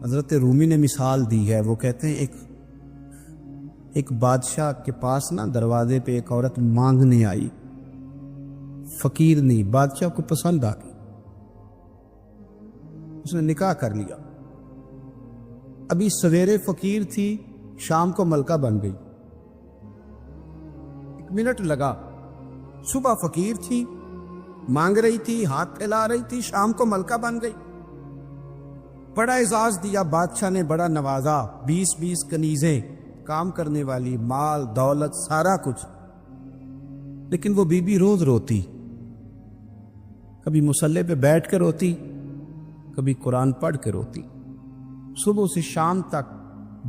حضرت رومی نے مثال دی ہے، وہ کہتے ہیں ایک بادشاہ کے پاس نا دروازے پہ ایک عورت مانگنے آئی، فقیر نہیں، بادشاہ کو پسند آ گئی، اس نے نکاح کر لیا۔ ابھی سویرے فقیر تھی، شام کو ملکہ بن گئی، 1 منٹ لگا، صبح فقیر تھی، مانگ رہی تھی، ہاتھ پھیلا رہی تھی، شام کو ملکہ بن گئی۔ بڑا اعزاز دیا بادشاہ نے، بڑا نوازا، 20 کنیزیں، کام کرنے والی، مال دولت سارا کچھ، لیکن وہ بی بی روز روتی، کبھی مصلے پہ بیٹھ کے روتی، کبھی قرآن پڑھ کے روتی، صبح سے شام تک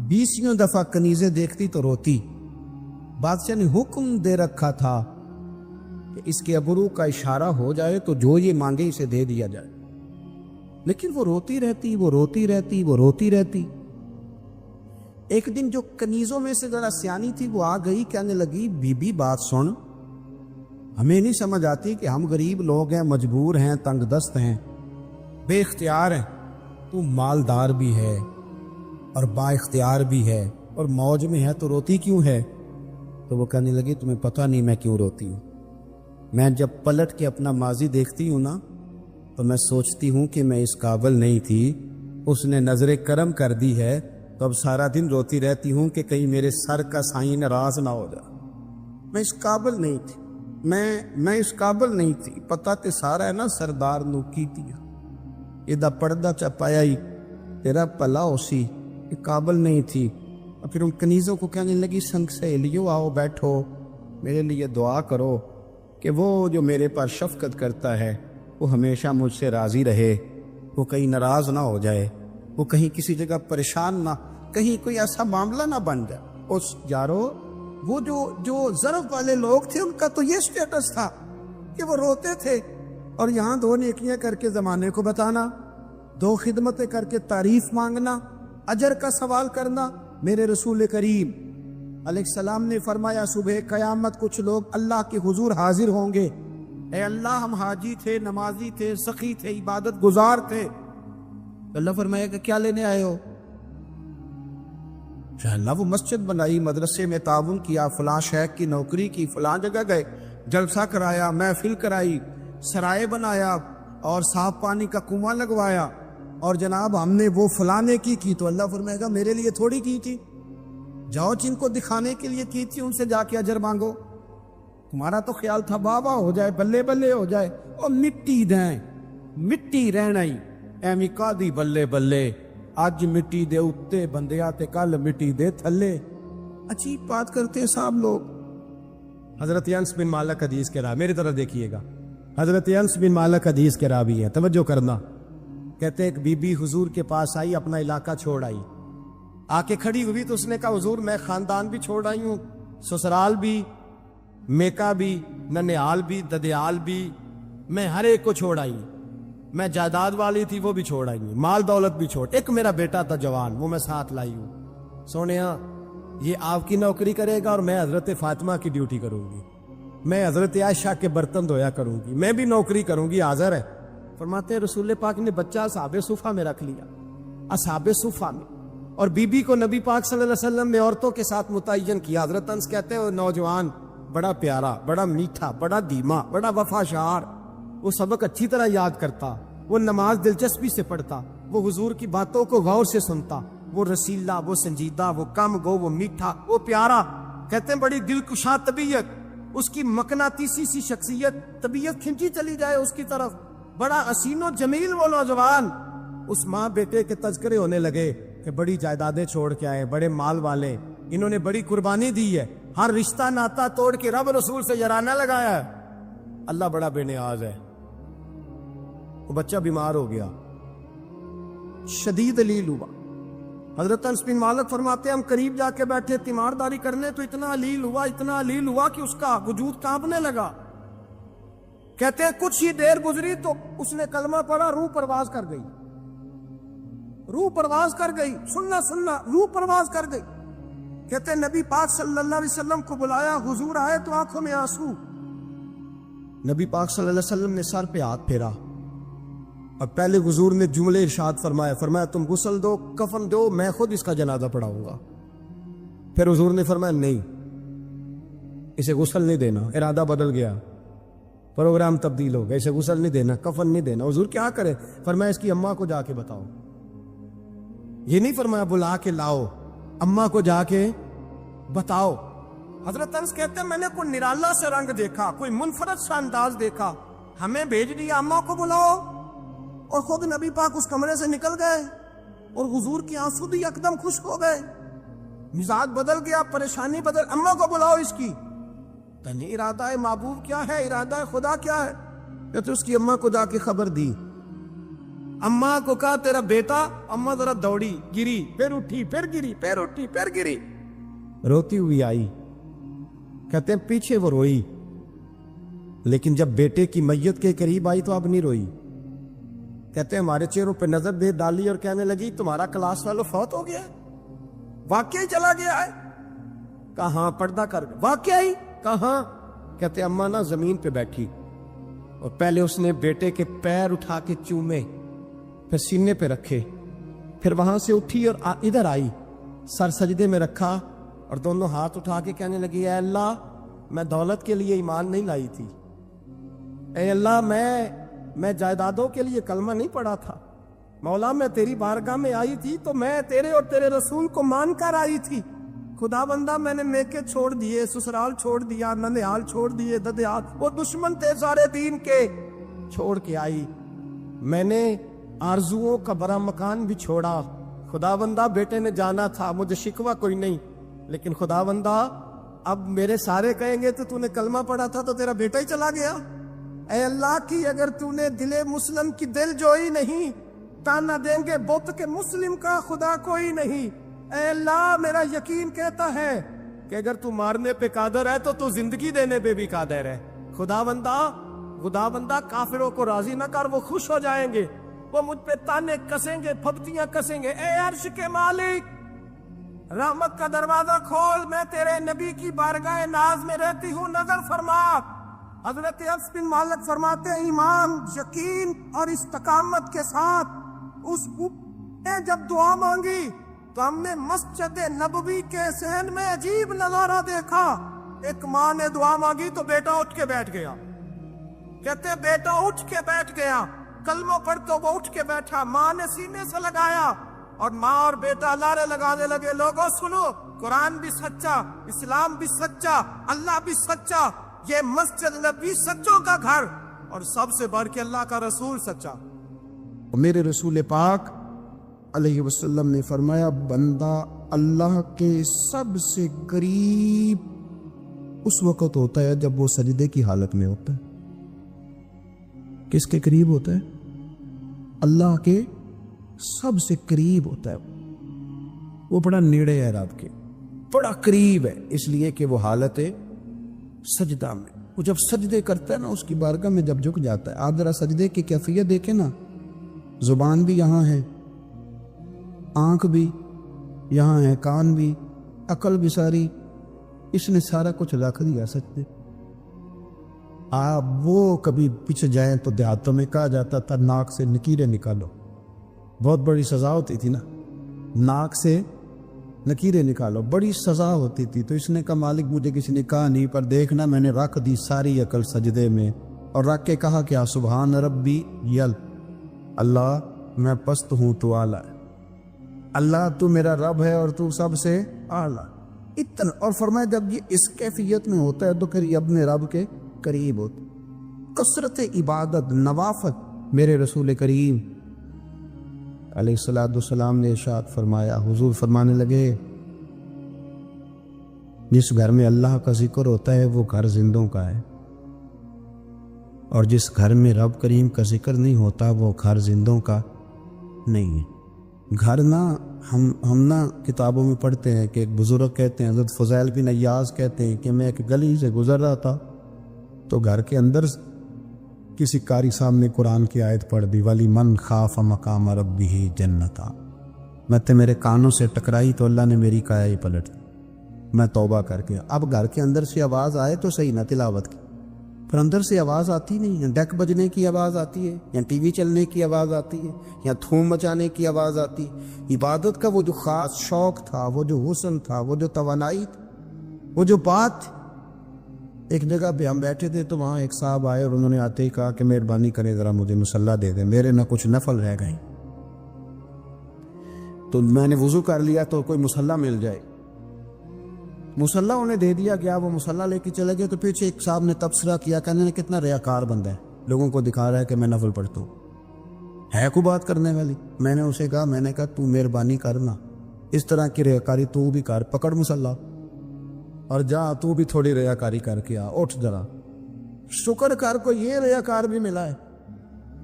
20 دفعہ کنیزیں دیکھتی تو روتی۔ بادشاہ نے حکم دے رکھا تھا کہ اس کے ابرو کا اشارہ ہو جائے تو جو یہ مانگے اسے دے دیا جائے، لیکن وہ روتی رہتی، وہ روتی رہتی، وہ روتی رہتی۔ ایک دن جو کنیزوں میں سے ذرا سیانی تھی وہ آ گئی، کہنے لگی بی بی بات سن، ہمیں نہیں سمجھ آتی کہ ہم غریب لوگ ہیں، مجبور ہیں، تنگ دست ہیں، بے اختیار ہیں، تو مالدار بھی ہے اور با اختیار بھی ہے اور موج میں ہے، تو روتی کیوں ہے؟ تو وہ کہنے لگی تمہیں پتہ نہیں میں کیوں روتی ہوں، میں جب پلٹ کے اپنا ماضی دیکھتی ہوں نا تو میں سوچتی ہوں کہ میں اس قابل نہیں تھی، اس نے نظر کرم کر دی ہے، تو اب سارا دن روتی رہتی ہوں کہ کہیں میرے سر کا سائیں ناراض نہ ہو جائے، میں اس قابل نہیں تھی، میں اس قابل نہیں تھی، پتہ تے سارا ہے نا سردار نو کیتی یہ پردہ چپایا ہی تیرا پلا اسی، یہ قابل نہیں تھی۔ اور پھر ان کنیزوں کو کہنے لگی سنگ سہیلیوں آؤ بیٹھو، میرے لیے دعا کرو کہ وہ جو میرے پر شفقت کرتا ہے وہ ہمیشہ مجھ سے راضی رہے، وہ کہیں ناراض نہ ہو جائے، وہ کہیں کسی جگہ پریشان نہ، کہیں کوئی ایسا معاملہ نہ بن جائے۔ اس یارو وہ جو ضرب والے لوگ تھے ان کا تو یہ سٹیٹس تھا کہ وہ روتے تھے، اور یہاں 2 نیکیاں کر کے زمانے کو بتانا، 2 خدمتیں کر کے تعریف مانگنا، اجر کا سوال کرنا۔ میرے رسول کریم علیہ السلام نے فرمایا صبح قیامت کچھ لوگ اللہ کے حضور حاضر ہوں گے، اے اللہ ہم حاجی تھے، نمازی تھے، سخی تھے، عبادت گزار تھے، تو اللہ فرمائے کہ کیا لینے آئے ہو؟ اللہ وہ مسجد بنائی، مدرسے میں تعاون کیا، فلاں شیخ کی نوکری کی، فلاں جگہ گئے، جلسہ کرایا، محفل کرائی، سرائے بنایا اور صاف پانی کا کنواں لگوایا، اور جناب ہم نے وہ فلانے کی، تو اللہ فرمائے گا میرے لیے تھوڑی کی تھی، جاؤ جن کو دکھانے کے لیے کی تھی ان سے جا کے اجر مانگو، تمہارا تو خیال تھا بابا ہو جائے، بلے بلے ہو جائے، اور مٹی دیں، مٹی رہنا ہی ایویں کادی بلے بلے، اج مٹی دے اتے بندیا تے کل مٹی دے تھلے۔ عجیب بات کرتے ہیں صاحب لوگ۔ حضرت انس بن مالک حدیث کے راوی، میری طرف دیکھیے گا، حضرت انس بن مالک حدیث کے راوی ہیں، توجہ کرنا۔ کہتے ایک بی بی حضور کے پاس آئی، اپنا علاقہ چھوڑ آئی، آ کے کھڑی ہوئی تو اس نے کہا حضور میں خاندان بھی چھوڑ آئی ہوں، سسرال بھی، میکا بھی، ننیال بھی، ددیال بھی، میں ہر ایک کو چھوڑ آئی ہوں، میں جائیداد والی تھی وہ بھی چھوڑ آئی ہوں، مال دولت بھی چھوڑ، ایک میرا بیٹا تھا جوان وہ میں ساتھ لائی ہوں، سونیا یہ آپ کی نوکری کرے گا اور میں حضرت فاطمہ کی ڈیوٹی کروں گی، میں حضرت عائشہ کے برتن دھویا کروں گی، میں بھی نوکری کروں گی، حاضر ہے۔ فرماتے ہیں رسول پاک نے بچہ اصحاب صفہ میں رکھ لیا، اصحاب صفہ میں، اور بی بی کو نبی پاک صلی اللہ علیہ وسلم نے عورتوں کے ساتھ متعین کیا۔ حضرت انس کہتے ہیں وہ نوجوان بڑا پیارا، بڑا میٹھا، بڑا دھیما، بڑا وفاشار، وہ سبق اچھی طرح یاد کرتا، وہ نماز دلچسپی سے پڑھتا، وہ حضور کی باتوں کو غور سے سنتا، وہ رسیلا، وہ سنجیدہ، وہ کم گو، وہ میٹھا، وہ پیارا۔ کہتے ہیں بڑی دلکشاں طبیعت، اس کی مقناطیسی سی شخصیت، طبیعت کھنچی چلی جائے اس کی طرف، بڑا حسین و جمیل وہ نوجوان۔ اس ماں بیٹے کے تذکرے ہونے لگے کہ بڑی جائیدادیں چھوڑ کے آئے، بڑے مال والے، انہوں نے بڑی قربانی دی ہے، ہر رشتہ ناتا توڑ کے رب رسول سے یارانہ لگایا ہے، اللہ بڑا بے نیاز ہے۔ وہ بچہ بیمار ہو گیا، شدید علیل ہوا۔ حضرت انس بن مالک فرماتے ہیں ہم قریب جا کے بیٹھے تیمارداری کرنے تو اتنا علیل ہوا کہ اس کا وجود کانپنے لگا۔ کہتے ہیں کچھ ہی دیر گزری تو اس نے کلمہ پڑھا، روح پرواز کر گئی، روح پرواز کر گئی، سننا روح پرواز کر گئی۔ کہتے ہیں نبی پاک صلی اللہ علیہ وسلم کو بلایا، حضور آئے تو آنکھوں میں آنسو، نبی پاک صلی اللہ علیہ وسلم نے سر پہ ہاتھ پھیرا، اور پہلے حضور نے جملے ارشاد فرمایا تم غسل دو، کفن دو، میں خود اس کا جنازہ پڑھاؤں گا۔ پھر حضور نے فرمایا نہیں، اسے غسل نہیں دینا۔ ارادہ بدل گیا، پروگرام تبدیل ہو گیا، اسے غسل نہیں دینا، کفن نہیں دینا۔ حضور کیا کرے؟ فرمایا اس کی اماں کو جا کے بتاؤ۔ یہ نہیں فرمایا بلا کے لاؤ، اماں کو جا کے بتاؤ۔ حضرت انس کہتے ہیں میں نے کوئی نرالا سے رنگ دیکھا، کوئی منفرد سا انداز دیکھا، ہمیں بھیج دیا اماں کو بلاؤ، اور خود نبی پاک اس کمرے سے نکل گئے اور حضور کی آنسو بھی یکدم خشک ہو گئے، مزاج بدل گیا، پریشانی بدل۔ اماں کو بلاؤ اس کی۔ تنی ارادہ محبوب کیا ہے، ارادہ خدا کیا ہے؟ کہ اس کی اماں کو جا کے خبر دی، اماں کو کہا تیرا بیٹا۔ اماں ذرا دوڑی، گری، پھر اٹھی، پھر گری، پھر اٹھی، پھر گری، روتی ہوئی آئی۔ کہتے ہیں پیچھے وہ روئی، لیکن جب بیٹے کی میت کے قریب آئی تو اب نہیں روئی۔ کہتے ہیں ہمارے چہروں پہ نظر دے ڈالی اور کہنے لگی تمہارا کلاس فیلو فوت ہو گیا ہے؟ واقعی چلا گیا ہے؟ کہاں؟ پردہ کر واقعی؟ کہاں؟ کہتے اماں نا زمین پہ بیٹھی اور پہلے اس نے بیٹے کے پیر اٹھا کے چومے، پھر سینے پہ رکھے، پھر وہاں سے اٹھی اور ادھر آئی، سر سجدے میں رکھا اور دونوں ہاتھ اٹھا کے کہنے لگی اے اللہ میں دولت کے لیے ایمان نہیں لائی تھی، اے اللہ میں جائیدادوں کے لیے کلمہ نہیں پڑھا تھا، مولا میں تیری بارگاہ میں آئی تھی تو میں تیرے اور تیرے رسول کو مان کر آئی تھی، خدا بندہ میں نے میکے چھوڑ دیے، سسرال چھوڑ دیا، ننیال چھوڑ دیے، ددیال، وہ دشمن تھے سارے دین کے، چھوڑ کے آئی، میں نے آرزوؤں کا بڑا مکان بھی چھوڑا، خدا بندہ بیٹے نے جانا تھا، مجھے شکوہ کوئی نہیں، لیکن خدا بندہ اب میرے سارے کہیں گے تو نے کلمہ پڑھا تھا تو تیرا بیٹا ہی چلا گیا، اے اللہ کی اگر تو نے دل مسلم کی دل جوئی نہیں، تانا دیں گے بت کے مسلم کا خدا کوئی نہیں، اے اللہ میرا یقین کہتا ہے کہ اگر تو مارنے پہ قادر ہے تو زندگی دینے پہ بھی قادر ہے، خدا بندہ کافروں کو راضی نہ کر، وہ خوش ہو جائیں گے، وہ مجھ پہ تانے کسیں گے، پھپتیاں کسیں گے، اے عرش کے مالک رحمت کا دروازہ کھول، میں تیرے نبی کی بارگاہ ناز میں رہتی ہوں، نظر فرما۔ حضرت انس بن مالک فرماتے ہیں ایمان، یقین اور استقامت کے ساتھ اس نے جب دعا مانگی تو ہم نے مسجد نبوی کے صحن میں عجیب نظارہ دیکھا، ایک ماں نے دعا مانگی تو بیٹا اٹھ کے بیٹھ گیا، کہتے بیٹا اٹھ کے بیٹھ گیا، کلمہ پڑھ تو وہ اٹھ کے بیٹھا، ماں نے سینے سے لگایا اور ماں اور بیٹا نعرے لگانے لگے، لوگوں سنو قرآن بھی سچا، اسلام بھی سچا، اللہ بھی سچا، یہ مسجد نبی سچوں کا گھر، اور سب سے بڑھ کے اللہ کا رسول سچا۔ میرے رسول پاک علیہ وسلم نے فرمایا بندہ اللہ کے سب سے قریب اس وقت ہوتا ہے جب وہ سجدے کی حالت میں ہوتا ہے۔ کس کے قریب ہوتا ہے؟ اللہ کے سب سے قریب ہوتا ہے، وہ بڑا نیڑے ہے رب کے، بڑا قریب ہے، اس لیے کہ وہ حالت سجدہ میں، وہ جب سجدے کرتا ہے نا اس کی بارگاہ میں جب جھک جاتا ہے، آپ ذرا سجدے کی کیفیت دیکھیں نا، زبان بھی یہاں ہے، آنکھ بھی یہاں ہے، کان بھی، عقل بھی ساری، اس نے سارا کچھ رکھ دیا سجدے۔ آپ وہ کبھی پیچھے جائیں تو دیہاتوں میں کہا جاتا تھا ناک سے نکیریں نکالو، بہت بڑی سزا ہوتی تھی نا، ناک سے نکیریں نکالو، بڑی سزا ہوتی تھی، تو اس نے کہا مالک مجھے کسی نے کہا نہیں، پر دیکھنا میں نے رکھ دی ساری عقل سجدے میں، اور رکھ کے کہا کیا سبحان ربی یل، اللہ میں پست ہوں تو اعلیٰ ہے، اللہ تو میرا رب ہے اور تو سب سے اعلیٰ، اتنا، اور فرمایا جب یہ اس کیفیت میں ہوتا ہے تو پھر یہ اپنے رب کے قریب ہوتا، کثرت عبادت نوافل۔ میرے رسول کریم علیہ السلام نے ارشاد فرمایا، حضور فرمانے لگے جس گھر میں اللہ کا ذکر ہوتا ہے وہ گھر زندوں کا ہے، اور جس گھر میں رب کریم کا ذکر نہیں ہوتا وہ گھر زندوں کا نہیں ہے۔ گھر نا ہم نا کتابوں میں پڑھتے ہیں کہ ایک بزرگ کہتے ہیں، حضرت فضیل بن عیاض کہتے ہیں کہ میں ایک گلی سے گزر رہا تھا تو گھر کے اندر کسی قاری صاحب نے قرآن کی آیت پڑھ دی، ولی من خاف مقام ربہ جنتا، میں تے میرے کانوں سے ٹکرائی تو اللہ نے میری کایا ہی پلٹ، میں توبہ کر کے، اب گھر کے اندر سے آواز آئے تو صحیح نہ تلاوت کی، پر اندر سے آواز آتی نہیں ہے، ڈیک بجنے کی آواز آتی ہے، یا ٹی وی چلنے کی آواز آتی ہے، یا دھوم مچانے کی آواز آتی ہے۔ عبادت کا وہ جو خاص شوق تھا، وہ جو حسن تھا، وہ جو توانائی تھی، وہ جو بات تھی۔ ایک جگہ پہ ہم بیٹھے تھے تو وہاں ایک صاحب آئے اور انہوں نے آتے ہی کہا کہ مہربانی کریں ذرا مجھے مصلی دے دیں، میرے نہ کچھ نفل رہ گئے۔ تو میں نے وضو کر لیا تو کوئی مصلی مل جائے، مصلی انہیں دے دیا گیا، وہ مصلی لے کے چلے گئے۔ تو پیچھے ایک صاحب نے تبصرہ کیا، کہنے نے کتنا ریاکار بندہ ہے، لوگوں کو دکھا رہا ہے کہ میں نفل پڑھتا ہوں، ہے کوئی بات کرنے والی؟ میں نے اسے کہا، میں نے کہا تو مہربانی کرنا، اس طرح کی ریاکاری تو بھی کر، پکڑ مصلی اور جا تو بھی تھوڑی ریاکاری کر کے آ، اٹھ ذرا شکر کر، کوئی یہ ریاکار بھی ملا ہے،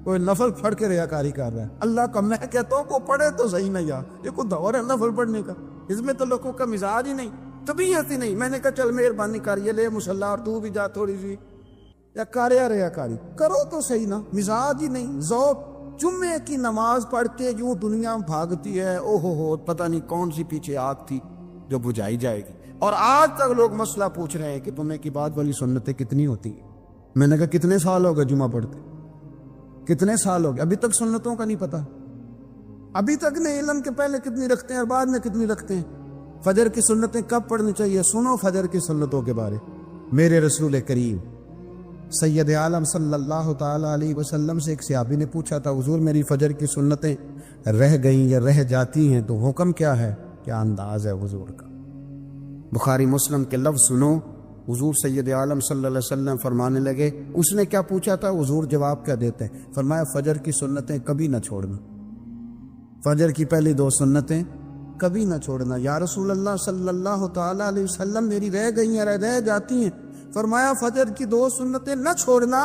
کوئی نفل پڑھ کے ریاکاری کر رہا ہے۔ اللہ کا میں کہتا ہوں کو پڑھے تو صحیح نہیں، یار یہ کوئی دور ہے نفل پڑھنے کا، اس میں تو لوگوں کا مزاج ہی نہیں، طبیعت ہی نہیں۔ میں نے کہا چل مہربانی کر، یہ لے مصلی اور تو بھی جا تھوڑی سی، یا کاریا ریاکاری کرو تو صحیح نا، مزاج ہی نہیں، ذوق۔ جمعے کی نماز پڑھ کے یوں دنیا بھاگتی ہے، او ہو پتہ نہیں کون سی پیچھے آگ تھی جو بجھائی جائے گی، اور آج تک لوگ مسئلہ پوچھ رہے ہیں کہ جمعے کی بعد والی سنتیں کتنی ہوتی ہیں۔ میں نے کہا کتنے سال ہو گئے جمعہ پڑھتے، کتنے سال ہو گئے، ابھی تک سنتوں کا نہیں پتا، ابھی تک نہیں علم کے پہلے کتنی رکھتے ہیں اور بعد میں کتنی رکھتے ہیں۔ فجر کی سنتیں کب پڑھنی چاہیے؟ سنو فجر کی سنتوں کے بارے۔ میرے رسول کریم سید عالم صلی اللہ تعالی علیہ وسلم سے ایک صحابی نے پوچھا تھا، حضور میری فجر کی سنتیں رہ گئیں یا رہ جاتی ہیں تو حکم کیا ہے؟ کیا انداز ہے حضور کا؟ بخاری مسلم کے لفظ سنو، حضور سید عالم صلی اللہ علیہ وسلم فرمانے لگے، اس نے کیا پوچھا تھا؟ حضور جواب کیا دیتے ہیں؟ فرمایا فجر کی سنتیں کبھی نہ چھوڑنا، فجر کی پہلی 2 سنتیں کبھی نہ چھوڑنا۔ یا رسول اللہ صلی اللہ تعالی علیہ وسلم میری رہ گئی ہیں، رہ جاتی ہیں۔ فرمایا فجر کی 2 سنتیں نہ چھوڑنا،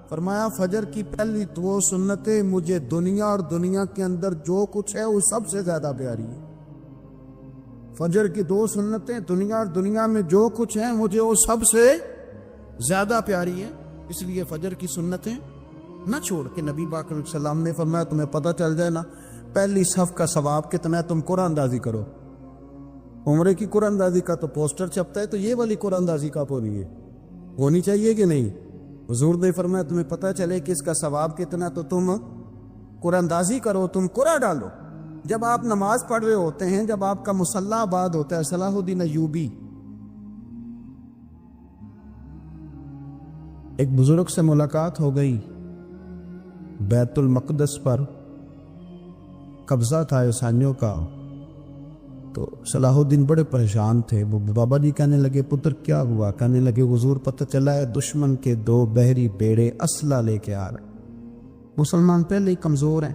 فرمایا فجر کی پہلی 2 سنتیں مجھے دنیا اور دنیا کے اندر جو کچھ ہے وہ سب سے زیادہ پیاری ہے۔ فجر کی 2 سنتیں دنیا اور دنیا میں جو کچھ ہیں مجھے وہ سب سے زیادہ پیاری ہیں، اس لیے فجر کی سنتیں نہ چھوڑ کے نبی پاک علیہ السلام نے فرمایا تمہیں پتہ چل جائے نا پہلی صف کا ثواب کتنا ہے، تم قرآن اندازی کرو۔ عمرے کی قرآن اندازی کا تو پوسٹر چھپتا ہے، تو یہ والی قرآن اندازی کا پوری ہے، ہونی چاہیے کہ نہیں؟ حضور نے فرمایا تمہیں پتہ چلے کہ اس کا ثواب کتنا، تو تم قرآن اندازی کرو، تم قرآن ڈالو۔ جب آپ نماز پڑھ رہے ہوتے ہیں، جب آپ کا مصلی آباد ہوتا ہے، صلاح الدین ایوبی ایک بزرگ سے ملاقات ہو گئی، بیت المقدس پر قبضہ تھا عیسائیوں کا، تو صلاح الدین بڑے پریشان تھے۔ وہ بابا جی کہنے لگے پتر کیا ہوا؟ کہنے لگے حضور پتہ چلا ہے دشمن کے 2 بحری بیڑے اسلحہ لے کے آ رہے، مسلمان پہلے ہی کمزور ہیں،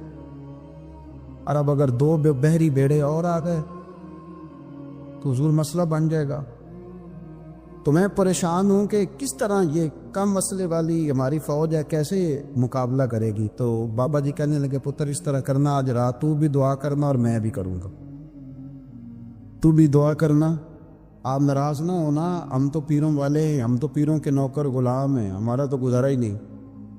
اور اب اگر 2 بحری بیڑے اور آ گئے تو حضور مسئلہ بن جائے گا۔ تو میں پریشان ہوں کہ کس طرح یہ کم مسئلے والی ہماری فوج ہے کیسے مقابلہ کرے گی۔ تو بابا جی کہنے لگے پتر اس طرح کرنا، آج رات تو بھی دعا کرنا اور میں بھی کروں گا، تو بھی دعا کرنا، آپ ناراض نہ ہونا، ہم تو پیروں والے ہیں، ہم تو پیروں کے نوکر غلام ہیں، ہمارا تو گزارا ہی نہیں،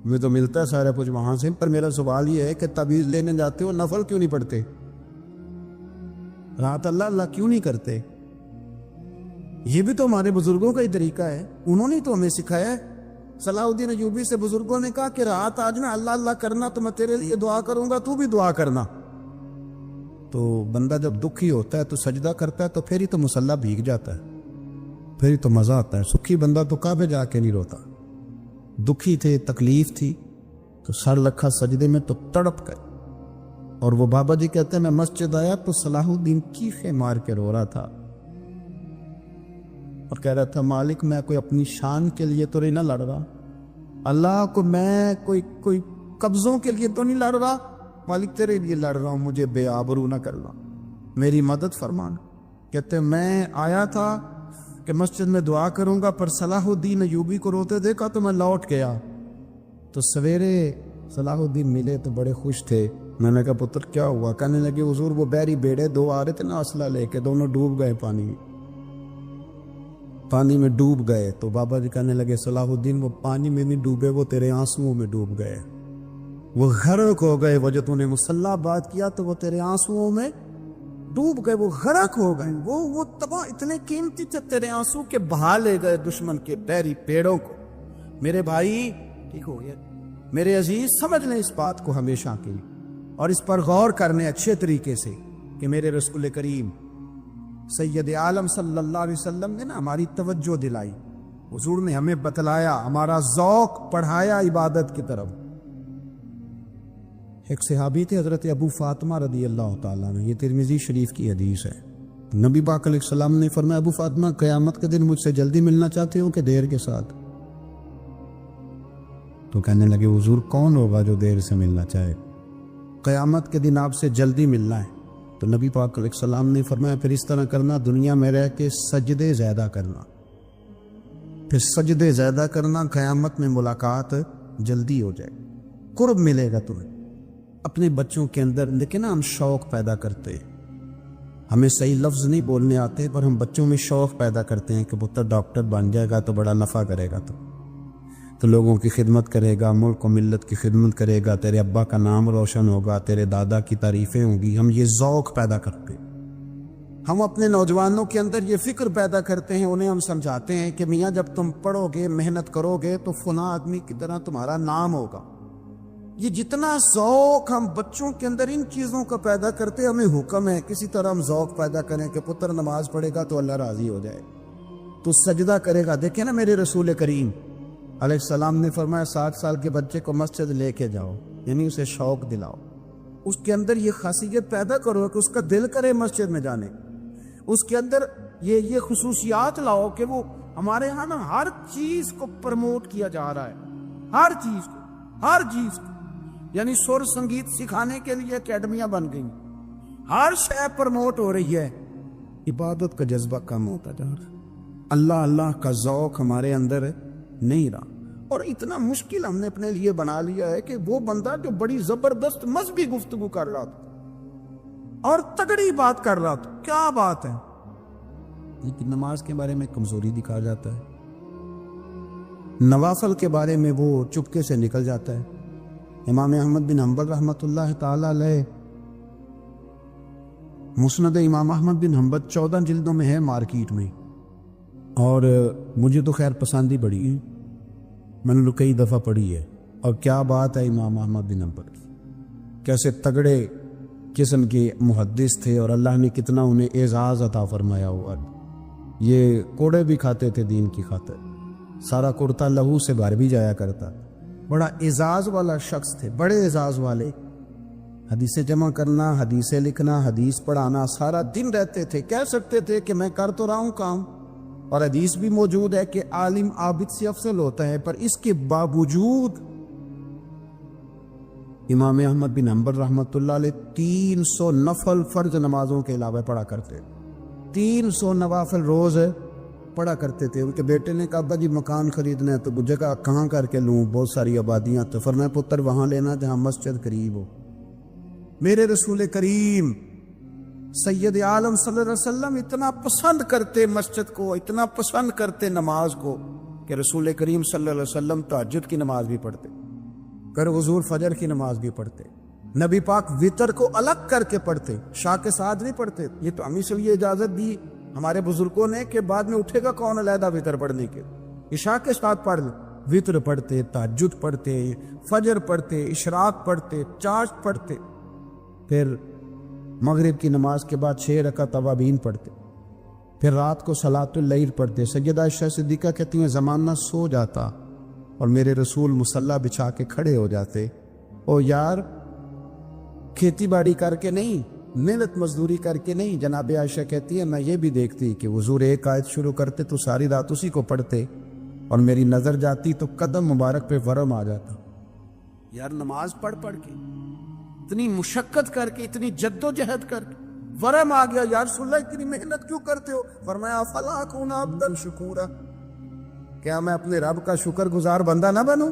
ہمیں تو ملتا ہے سارا کچھ وہاں سے۔ پر میرا سوال یہ ہے کہ تعویذ لینے جاتے ہو نفل کیوں نہیں پڑھتے؟ رات اللہ اللہ کیوں نہیں کرتے؟ یہ بھی تو ہمارے بزرگوں کا ہی طریقہ ہے، انہوں نے تو ہمیں سکھایا ہے۔ صلاح الدین ایوبی سے بزرگوں نے کہا کہ رات آج نا اللہ اللہ کرنا، تو میں تیرے لیے دعا کروں گا، تو بھی دعا کرنا۔ تو بندہ جب دکھی ہوتا ہے تو سجدہ کرتا ہے، تو پھر ہی تو مصلی بھیگ جاتا ہے، پھر ہی تو مزہ آتا ہے۔ سکھی بندہ تو کعبے جا کے نہیں روتا، دکھی تھے، تکلیف تھی، تو سر رکھا سجدے میں تو تڑپ گئے۔ اور وہ بابا جی کہتے ہیں میں مسجد آیا تو صلاح الدین چیخیں مار کے رو رہا تھا اور کہہ رہا تھا مالک میں کوئی اپنی شان کے لیے تو نہیں لڑ رہا، اللہ کو میں کوئی قبضوں کے لیے تو نہیں لڑ رہا، مالک تیرے لیے لڑ رہا ہوں، مجھے بے آبرو نہ کرنا، میری مدد فرمانا۔ کہتے میں آیا تھا کہ مسجد میں دعا کروں گا، پر صلاح الدین ایوبی کو روتے دیکھا تو میں لوٹ گیا۔ تو سویرے صلاح الدین ملے تو بڑے خوش تھے۔ میں نے کہا پتر کیا ہوا؟ کہنے لگے حضور وہ بحری بیڑے 2 آ رہے تھے نا اسلحہ لے کے، دونوں ڈوب گئے، پانی میں ڈوب گئے۔ تو بابا جی کہنے لگے صلاح الدین وہ پانی میں نہیں ڈوبے، وہ تیرے آنسوؤں میں ڈوب گئے، وہ غرق ہو گئے، وہ جو تو نے مصلی بات کیا تو وہ تیرے آنسوؤں میں ڈوب گئے، وہ غرق ہو گئے، وہ تباہ اتنے قیمتی تھے، تیرے آنسو کے بہا لے گئے دشمن کے بحری پیڑوں کو۔ میرے بھائی ٹھیک ہو گیا، میرے عزیز سمجھ لیں اس بات کو ہمیشہ کے لیے، اور اس پر غور کرنے اچھے طریقے سے کہ میرے رسول کریم سید عالم صلی اللہ علیہ وسلم نے نا ہماری توجہ دلائی، حضور نے ہمیں بتلایا، ہمارا ذوق پڑھایا عبادت کی طرف۔ ایک صحابی تھے حضرت ابو فاطمہ رضی اللہ تعالیٰ عنہ، یہ ترمذی شریف کی حدیث ہے۔ نبی پاک علیہ السلام نے فرمایا ابو فاطمہ قیامت کے دن مجھ سے جلدی ملنا چاہتے ہو کہ دیر کے ساتھ؟ تو کہنے لگے حضور کون ہوگا جو دیر سے ملنا چاہے؟ قیامت کے دن آپ سے جلدی ملنا ہے۔ تو نبی پاک علیہ السلام نے فرمایا پھر اس طرح کرنا، دنیا میں رہ کے سجدے زیادہ کرنا، پھر سجدے زیادہ کرنا، قیامت میں ملاقات جلدی ہو جائے، قرب ملے گا تمہیں۔ اپنے بچوں کے اندر دیکھیں نا، ہم شوق پیدا کرتے ہیں، ہمیں صحیح لفظ نہیں بولنے آتے پر ہم بچوں میں شوق پیدا کرتے ہیں کہ پتر ڈاکٹر بن جائے گا تو بڑا نفع کرے گا، تو لوگوں کی خدمت کرے گا، ملک و ملت کی خدمت کرے گا، تیرے ابا کا نام روشن ہوگا، تیرے دادا کی تعریفیں ہوں گی۔ ہم یہ ذوق پیدا کرتے ہیں، ہم اپنے نوجوانوں کے اندر یہ فکر پیدا کرتے ہیں، انہیں ہم سمجھاتے ہیں کہ میاں جب تم پڑھو گے، محنت کرو گے تو فلاں آدمی کی طرح تمہارا نام ہوگا۔ یہ جتنا ذوق ہم بچوں کے اندر ان چیزوں کا پیدا کرتے ہیں، ہمیں حکم ہے کسی طرح ہم ذوق پیدا کریں کہ پتر نماز پڑھے گا تو اللہ راضی ہو جائے، تو سجدہ کرے گا۔ دیکھیں نا میرے رسول کریم علیہ السلام نے فرمایا 60 سال کے بچے کو مسجد لے کے جاؤ، یعنی اسے شوق دلاؤ، اس کے اندر یہ خاصیت پیدا کرو کہ اس کا دل کرے مسجد میں جانے، اس کے اندر یہ خصوصیات لاؤ کہ وہ ہمارے ہاں نا ہر چیز کو پروموٹ کیا جا رہا ہے، ہر چیز کو، یعنی سر سنگیت سکھانے کے لیے اکیڈمیاں بن گئی، ہر شے پروموٹ ہو رہی ہے، عبادت کا جذبہ کم ہوتا جا رہا ہے، اللہ کا ذوق ہمارے اندر نہیں رہا۔ اور اتنا مشکل ہم نے اپنے لیے بنا لیا ہے کہ وہ بندہ جو بڑی زبردست مذہبی گفتگو کر رہا تھا اور تگڑی بات کر رہا تھا، کیا بات ہے، لیکن نماز کے بارے میں کمزوری دکھا جاتا ہے، نوافل کے بارے میں وہ چپکے سے نکل جاتا ہے۔ امام احمد بن حنبل رحمۃ اللہ تعالی علیہ، مسند امام احمد بن حنبل 14 جلدوں میں ہے مارکیٹ میں، اور مجھے تو خیر پسند ہی بڑی ہے، میں نے کئی دفعہ پڑھی ہے۔ اور کیا بات ہے امام احمد بن حنبل، کیسے تگڑے قسم کے محدث تھے اور اللہ نے کتنا انہیں اعزاز عطا فرمایا ہوا۔ یہ کوڑے بھی کھاتے تھے دین کی خاطر، سارا کرتا لہو سے بھر بھی جایا کرتا، بڑا اعزاز والا شخص تھے، بڑے اعزاز والے، حدیثیں جمع کرنا، حدیثیں لکھنا، حدیث پڑھانا، سارا دن رہتے تھے۔ کہہ سکتے تھے کہ میں کر تو رہا ہوں کام، اور حدیث بھی موجود ہے کہ عالم عابد سے افضل ہوتا ہے، پر اس کے باوجود امام احمد بن حنبل رحمۃ اللہ علیہ 300 نفل فرض نمازوں کے علاوہ پڑھا کرتے، 300 نوافل روز پڑھا کرتے تھے۔ ان کے بیٹے نے کہا ابا جی مکان خریدنا ہے، تو جگہ کہاں کر کے لوں، بہت ساری آبادیاں، تو فرمایا پتر وہاں لینا جہاں مسجد قریب ہو۔ میرے رسول کریم سید عالم صلی اللہ علیہ وسلم اتنا پسند کرتے مسجد کو، اتنا پسند کرتے نماز کو، کہ رسول کریم صلی اللہ علیہ وسلم تہجد کی نماز بھی پڑھتے، پھر حضور فجر کی نماز بھی پڑھتے، نبی پاک وتر کو الگ کر کے پڑھتے، شاہ کے ساتھ نہیں پڑھتے۔ یہ تو ہمیں سے یہ اجازت دی ہمارے بزرگوں نے کہ بعد میں اٹھے گا کون علیحدہ وتر پڑھنے کے، عشاء کے ساتھ پڑھ لیں، وتر پڑھتے، تہجد پڑھتے، فجر پڑھتے، اشراق پڑھتے، چاشت پڑھتے، پھر مغرب کی نماز کے بعد 6 رکعت اوابین پڑھتے، پھر رات کو صلاۃ اللیل پڑھتے۔ سیدہ عائشہ صدیقہ کہتی ہیں زمانہ سو جاتا اور میرے رسول مصلی بچھا کے کھڑے ہو جاتے، او یار کھیتی باڑی کر کے نہیں، محنت مزدوری کر کے نہیں۔ جناب عائشہ کہتی ہے میں یہ بھی دیکھتی کہ حضور ایک آیت شروع کرتے تو ساری رات اسی کو پڑھتے، اور میری نظر جاتی تو قدم مبارک پہ ورم آ جاتا۔ یار نماز پڑھ کے، اتنی مشقت کر کے، اتنی جد و جہد کر کے ورم آ گیا، یا رسول اللہ اتنی محنت کیوں کرتے ہو؟ فرمایا افلا اکون عبدا شکورا، کیا میں اپنے رب کا شکر گزار بندہ نہ بنوں؟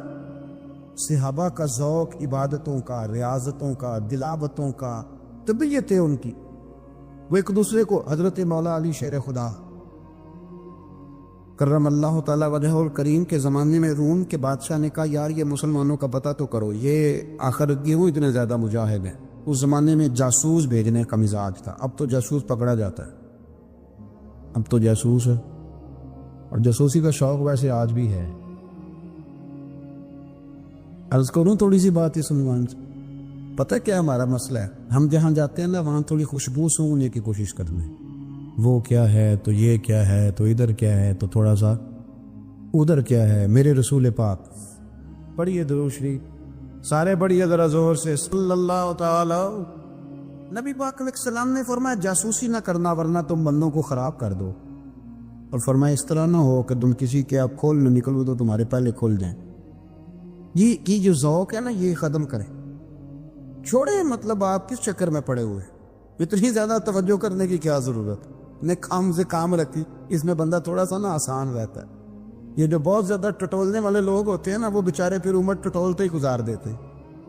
صحابہ کا ذوق عبادتوں کا، ریاضتوں کا، دلاوتوں کا، طبیعت ہے ان کی، وہ ایک دوسرے کو، حضرت مولا علی شیر خدا کرم اللہ تعالی وجہہ الکریم کے زمانے میں روم کے بادشاہ نے کہا یار یہ مسلمانوں کا پتہ تو کرو، یہ آخر کیوں اتنے زیادہ مجاہد ہیں؟ اس زمانے میں جاسوس بھیجنے کا مزاج تھا، اب تو جاسوس پکڑا جاتا ہے، اب تو جاسوس ہے، اور جاسوسی کا شوق ویسے آج بھی ہے، عرض کروں تھوڑی سی بات اس عنوان سے. پتہ کیا ہمارا مسئلہ ہے؟ ہم جہاں جاتے ہیں نا وہاں تھوڑی خوشبو سونگنے کی کوشش کرتے ہیں. وہ کیا ہے تو یہ کیا ہے تو ادھر کیا ہے تو تھوڑا سا ادھر کیا ہے. میرے رسول پاک پڑھیے درود شریف سارے پڑھیے ذرا زور سے صلی اللہ تعالی. نبی پاک علیہ السلام نے فرمایا جاسوسی نہ کرنا ورنہ تم بندوں کو خراب کر دو. اور فرمایا اس طرح نہ ہو کہ تم کسی کے آپ کھول نہ نکلو تو تمہارے پہلے کھل جائیں. یہ جو ذوق ہے نا یہ ختم کریں. چھوڑے مطلب آپ کس چکر میں پڑے ہوئے؟ اتنی زیادہ توجہ کرنے کی کیا ضرورت؟ نے کام سے کام رکھی. اس میں بندہ تھوڑا سا نا آسان رہتا ہے. یہ جو بہت زیادہ ٹٹولنے والے لوگ ہوتے ہیں نا وہ بےچارے پھر عمر ٹٹولتے ہی گزار دیتے ہیں.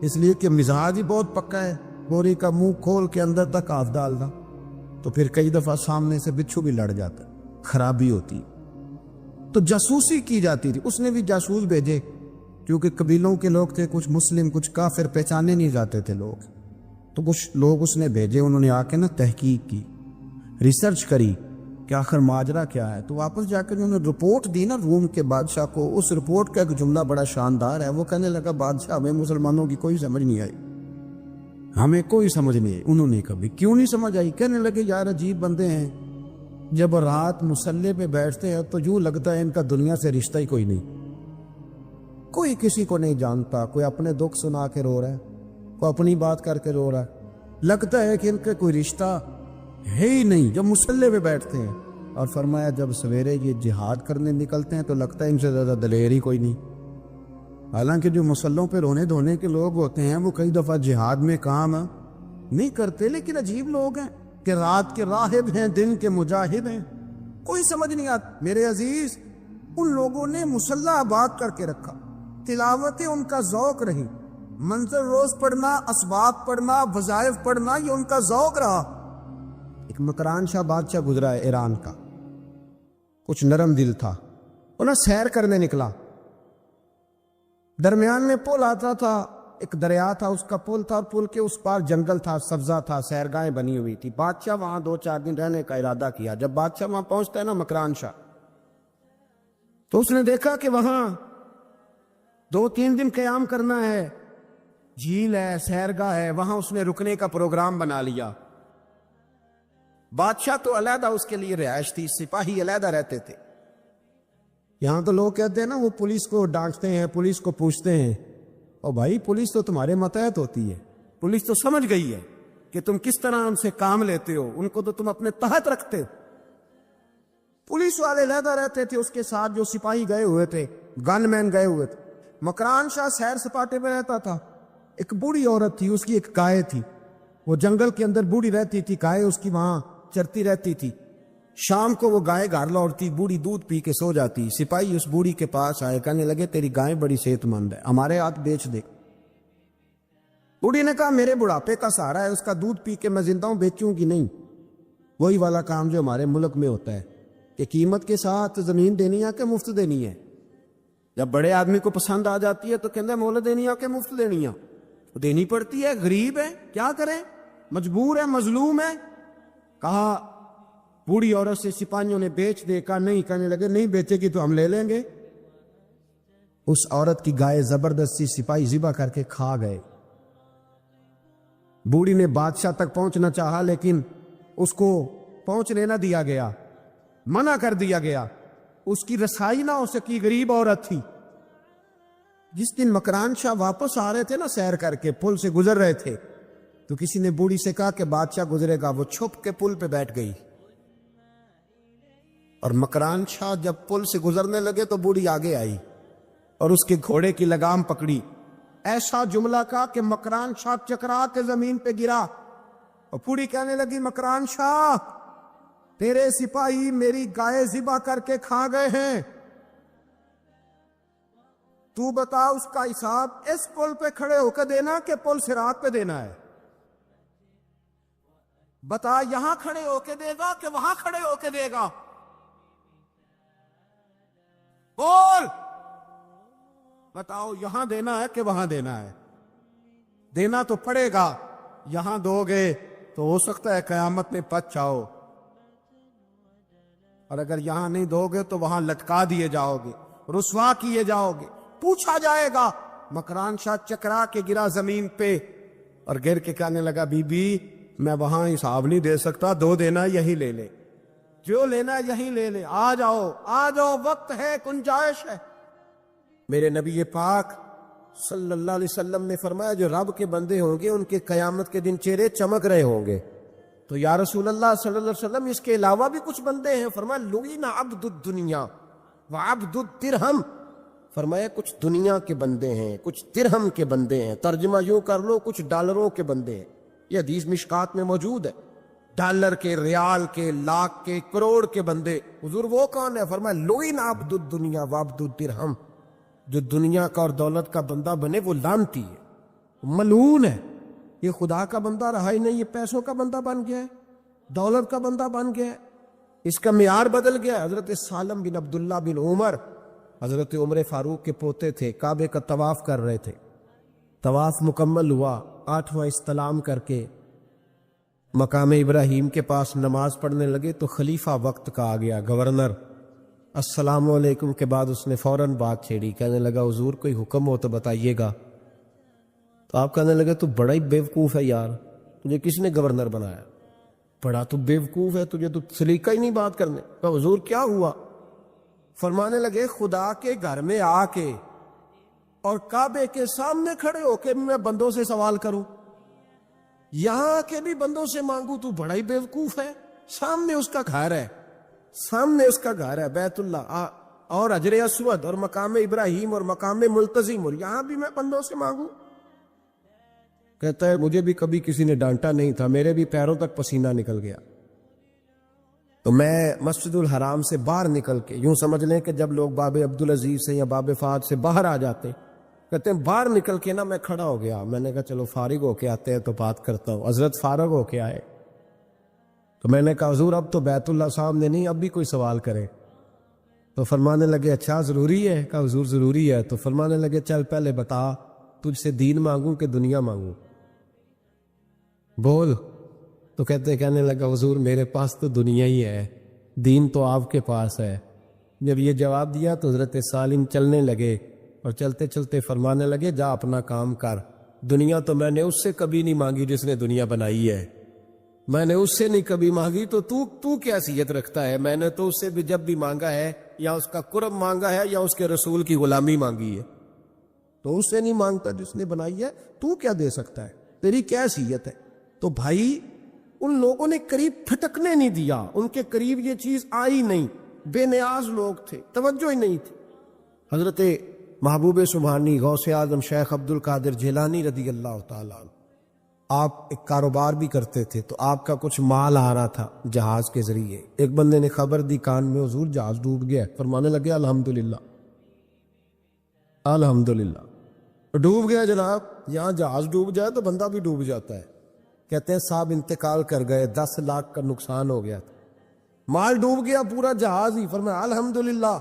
اس لیے کہ مزاج ہی بہت پکا ہے. بوری کا منہ کھول کے اندر تک ہاتھ ڈالنا تو پھر کئی دفعہ سامنے سے بچھو بھی لڑ جاتا ہے. خرابی ہوتی. تو جاسوسی کی جاتی تھی. اس نے بھی جاسوس بھیجے کیونکہ قبیلوں کے لوگ تھے, کچھ مسلم کچھ کافر, پہچانے نہیں جاتے تھے لوگ. تو کچھ لوگ اس نے بھیجے. انہوں نے آ کے نا تحقیق کی, ریسرچ کری کہ آخر ماجرا کیا ہے. تو واپس جا کر انہوں نے رپورٹ دی نا روم کے بادشاہ کو. اس رپورٹ کا ایک جملہ بڑا شاندار ہے. وہ کہنے لگا بادشاہ ہمیں مسلمانوں کی کوئی سمجھ نہیں آئی, ہمیں کوئی سمجھ نہیں آئی. انہوں نے کبھی کیوں نہیں سمجھ آئی؟ کہنے لگے یار عجیب بندے ہیں, جب رات مصلے پہ بیٹھتے ہیں تو یوں لگتا ہے ان کا دنیا سے رشتہ ہی کوئی نہیں. کوئی کسی کو نہیں جانتا. کوئی اپنے دکھ سنا کے رو رہا ہے, کوئی اپنی بات کر کے رو رہا ہے. لگتا ہے کہ ان کا کوئی رشتہ ہے ہی نہیں جب مصلے پہ بیٹھتے ہیں. اور فرمایا جب سویرے یہ جہاد کرنے نکلتے ہیں تو لگتا ہے ان سے زیادہ دلیر ہی کوئی نہیں. حالانکہ جو مسلوں پہ رونے دھونے کے لوگ ہوتے ہیں وہ کئی دفعہ جہاد میں کام نہیں کرتے. لیکن عجیب لوگ ہیں کہ رات کے راہب ہیں, دن کے مجاہد ہیں, کوئی سمجھ نہیں آتا. میرے عزیز ان لوگوں نے مسلح آباد کر کے رکھا. تلاوتیں ان کا ذوق رہی. منظر روز پڑھنا, اسباب پڑھنا, وظائف پڑھنا یہ ان کا ذوق رہا. ایک مکران شاہ بادشاہ گزرا ہے ایران کا, کچھ نرم دل تھا. انہیں سیر کرنے نکلا. درمیان میں پل آتا تھا, ایک دریا تھا, اس کا پل تھا, اور پل کے اس پار جنگل تھا, سبزہ تھا, سیرگاہیں بنی ہوئی تھی. بادشاہ وہاں 2-4 دن رہنے کا ارادہ کیا. جب بادشاہ وہاں پہنچتا ہے نا مکران شاہ, تو اس نے دیکھا کہ وہاں 2-3 دن قیام کرنا ہے. جھیل ہے, سیرگاہ ہے, وہاں اس نے رکنے کا پروگرام بنا لیا. بادشاہ تو علیحدہ اس کے لیے رہائش تھی, سپاہی علیحدہ رہتے تھے. یہاں تو لوگ کہتے ہیں نا وہ پولیس کو ڈانٹتے ہیں, پولیس کو پوچھتے ہیں. اور بھائی پولیس تو تمہارے ماتحت ہوتی ہے. پولیس تو سمجھ گئی ہے کہ تم کس طرح ان سے کام لیتے ہو, ان کو تو تم اپنے تحت رکھتے ہو. پولیس والے علیحدہ رہتے تھے. اس کے ساتھ جو سپاہی گئے ہوئے تھے, گن مین گئے ہوئے تھے. مکران شاہ سیر سپاٹے پہ رہتا تھا. ایک بوڑھی عورت تھی, اس کی ایک گائے تھی. وہ جنگل کے اندر بوڑھی رہتی تھی, گائے اس کی وہاں چرتی رہتی تھی. شام کو وہ گائے گھر لوٹتی, بوڑھی دودھ پی کے سو جاتی. سپاہی اس بوڑھی کے پاس آئے, کہنے لگے تیری گائے بڑی صحت مند ہے, ہمارے ہاتھ بیچ دے. بوڑھی نے کہا میرے بڑھاپے کا سہارا ہے, اس کا دودھ پی کے میں زندہ ہوں, بیچوں گی نہیں. وہی والا کام جو ہمارے ملک میں ہوتا ہے کہ قیمت کے ساتھ زمین دینی ہے کہ مفت دینی ہے. جب بڑے آدمی کو پسند آ جاتی ہے تو کہتے ہیں مول دینی ہے کہ مفت دینی ہے. دینی پڑتی ہے, غریب ہے, کیا کریں, مجبور ہے, مظلوم ہے. کہا بوڑھی عورت سے سپاہیوں نے بیچ دے. کہا نہیں. کہنے لگے نہیں بیچے گی تو ہم لے لیں گے. اس عورت کی گائے زبردستی سپاہی ذبح کر کے کھا گئے. بوڑھی نے بادشاہ تک پہنچنا چاہا لیکن اس کو پہنچنے نہ دیا گیا, منع کر دیا گیا. اس کی رسائی نہ ہو سکی, غریب عورت تھی. جس دن مکران شاہ واپس آ رہے تھے نا سیر کر کے, پل سے گزر رہے تھے, تو کسی نے بوڑھی سے کہا کہ بادشاہ گزرے گا. وہ چھپ کے پل پہ بیٹھ گئی. اور مکران شاہ جب پل سے گزرنے لگے تو بوڑھی آگے آئی اور اس کے گھوڑے کی لگام پکڑی. ایسا جملہ کہا کہ مکران شاہ چکرا کے زمین پہ گرا. اور بوڑھی کہنے لگی مکران شاہ تیرے سپاہی میری گائے ذبح کر کے کھا گئے ہیں, تو بتا اس کا حساب اس پل پہ کھڑے ہو کے دینا کہ پل صراط پہ دینا ہے. بتا یہاں کھڑے ہو کے دے گا کہ وہاں کھڑے ہو کے دے گا, بول. بتاؤ یہاں دینا ہے کہ وہاں دینا ہے. دینا تو پڑے گا. یہاں دو گے تو ہو سکتا ہے قیامت میں پچ جاؤ, اور اگر یہاں نہیں دو گے تو وہاں لٹکا دیے جاؤ گے, رسوا کیے جاؤ گے. پوچھا جائے گا مکران شاہ چکرا کے گرا زمین پہ اور گر کے کہنے لگا بی بی میں وہاں حساب نہیں دے سکتا، 2 دینا یہی لے لے، جو لینا یہی لے لے، آ جاؤ وقت ہے، گنجائش ہے۔ میرے نبی پاک صلی اللہ علیہ وسلم نے فرمایا جو رب کے بندے ہوں گے ان کے قیامت کے دن چہرے چمک رہے ہوں گے۔ تو یا رسول اللہ صلی اللہ علیہ وسلم اس کے علاوہ بھی کچھ بندے ہیں؟ فرمایا لعن عبد الدنیا وعبد الدرہم، فرمایا کچھ دنیا کے بندے ہیں، کچھ درہم کے بندے ہیں، ترجمہ یوں کر لو کچھ ڈالروں کے بندے ہیں۔ یہ حدیث مشکات میں موجود ہے، ڈالر کے، ریال کے، لاکھ کے، کروڑ کے بندے۔ حضور وہ کون ہے؟ فرمایا لعن عبد الدنیا وعبد الدرہم، جو دنیا کا اور دولت کا بندہ بنے وہ لعنتی ہے، ملعون ہے۔ یہ خدا کا بندہ رہا ہی نہیں، یہ پیسوں کا بندہ بن گیا ہے، دولت کا بندہ بن گیا ہے، اس کا معیار بدل گیا ہے۔ حضرت سالم بن عبداللہ بن عمر حضرت عمر فاروق کے پوتے تھے، کعبے کا طواف کر رہے تھے، طواف مکمل ہوا، 8واں استلام کر کے مقام ابراہیم کے پاس نماز پڑھنے لگے تو خلیفہ وقت کا آ گیا، گورنر۔ السلام علیکم کے بعد اس نے فوراً بات چھیڑی، کہنے لگا حضور کوئی حکم ہو تو بتائیے گا۔ تو آپ کہنے لگے تو بڑا ہی بیوقوف ہے یار، تجھے کس نے گورنر بنایا؟ بڑا تو بیوقوف ہے، تجھے تو سلیقہ ہی نہیں بات کرنے کا۔ حضور کیا ہوا؟ فرمانے لگے خدا کے گھر میں آ کے اور کعبے کے سامنے کھڑے ہو کے میں بندوں سے سوال کروں، یہاں کے بھی بندوں سے مانگوں، تو بڑا ہی بیوقوف ہے۔ سامنے اس کا گھر ہے، سامنے اس کا گھر ہے بیت اللہ اور حجر اسود اور مقام ابراہیم اور مقام ملتزم، اور یہاں بھی میں بندوں سے مانگوں؟ کہتا ہے مجھے بھی کبھی کسی نے ڈانٹا نہیں تھا، میرے بھی پیروں تک پسینہ نکل گیا، تو میں مسجد الحرام سے باہر نکل کے، یوں سمجھ لیں کہ جب لوگ باب عبدالعزیز سے یا باب فہد سے باہر آ جاتے، کہتے ہیں باہر نکل کے نا میں کھڑا ہو گیا، میں نے کہا چلو فارغ ہو کے آتے ہیں تو بات کرتا ہوں۔ حضرت فارغ ہو کے آئے تو میں نے کہا حضور اب تو بیت اللہ سامنے نہیں، اب بھی کوئی سوال کرے؟ تو فرمانے لگے اچھا ضروری ہے؟ کہا حضور ضروری ہے۔ تو فرمانے لگے چل پہلے بتا تجھ سے دین مانگوں کہ دنیا مانگوں، بول۔ تو کہنے لگا حضور میرے پاس تو دنیا ہی ہے، دین تو آپ کے پاس ہے۔ جب یہ جواب دیا تو حضرت سالم چلنے لگے اور چلتے چلتے فرمانے لگے جا اپنا کام کر، دنیا تو میں نے اس سے کبھی نہیں مانگی جس نے دنیا بنائی ہے، میں نے اس سے نہیں کبھی مانگی، تو تو کیا حیثیت رکھتا ہے؟ میں نے تو اس سے بھی جب بھی مانگا ہے یا اس کا قرب مانگا ہے یا اس کے رسول کی غلامی مانگی ہے، تو اس سے نہیں مانگتا جس نے بنائی ہے، تو کیا دے سکتا ہے؟ تیری کیا حیثیت ہے؟ تو بھائی ان لوگوں نے قریب پھٹکنے نہیں دیا، ان کے قریب یہ چیز آئی نہیں، بے نیاز لوگ تھے، توجہ ہی نہیں تھی۔ حضرت محبوب سبحانی غوث اعظم شیخ عبد القادر جیلانی رضی اللہ تعالیٰ عنہ، آپ ایک کاروبار بھی کرتے تھے، تو آپ کا کچھ مال آ رہا تھا جہاز کے ذریعے، ایک بندے نے خبر دی کان میں حضور جہاز ڈوب گیا، فرمانے لگے الحمدللہ الحمدللہ، ڈوب گیا جناب۔ یہاں جہاز ڈوب جائے تو بندہ بھی ڈوب جاتا ہے۔ کہتے ہیں صاحب انتقال کر گئے، 10 لاکھ کا نقصان ہو گیا تھا، مال ڈوب گیا پورا جہاز ہی۔ فرمایا الحمدللہ،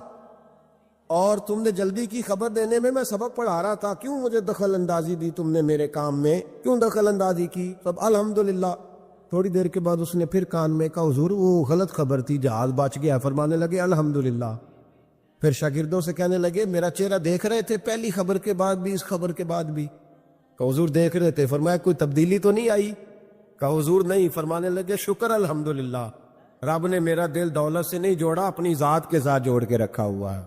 اور تم نے جلدی کی خبر دینے میں سبق پڑھا رہا تھا، کیوں مجھے دخل اندازی دی تم نے میرے کام میں، کیوں دخل اندازی کی؟ سب الحمدللہ۔ تھوڑی دیر کے بعد اس نے پھر کان میں کہا حضور وہ غلط خبر تھی، جہاز بچ گیا۔ فرمانے لگے الحمدللہ۔ پھر شاگردوں سے کہنے لگے میرا چہرہ دیکھ رہے تھے پہلی خبر کے بعد بھی، اس خبر کے بعد بھی؟ کہا حضور دیکھ رہے تھے۔ فرمایا کوئی تبدیلی تو نہیں آئی؟ کہا حضور نہیں۔ فرمانے لگے شکر الحمدللہ، رب نے میرا دل دولت سے نہیں جوڑا، اپنی ذات کے ساتھ جوڑ کے رکھا ہوا ہے،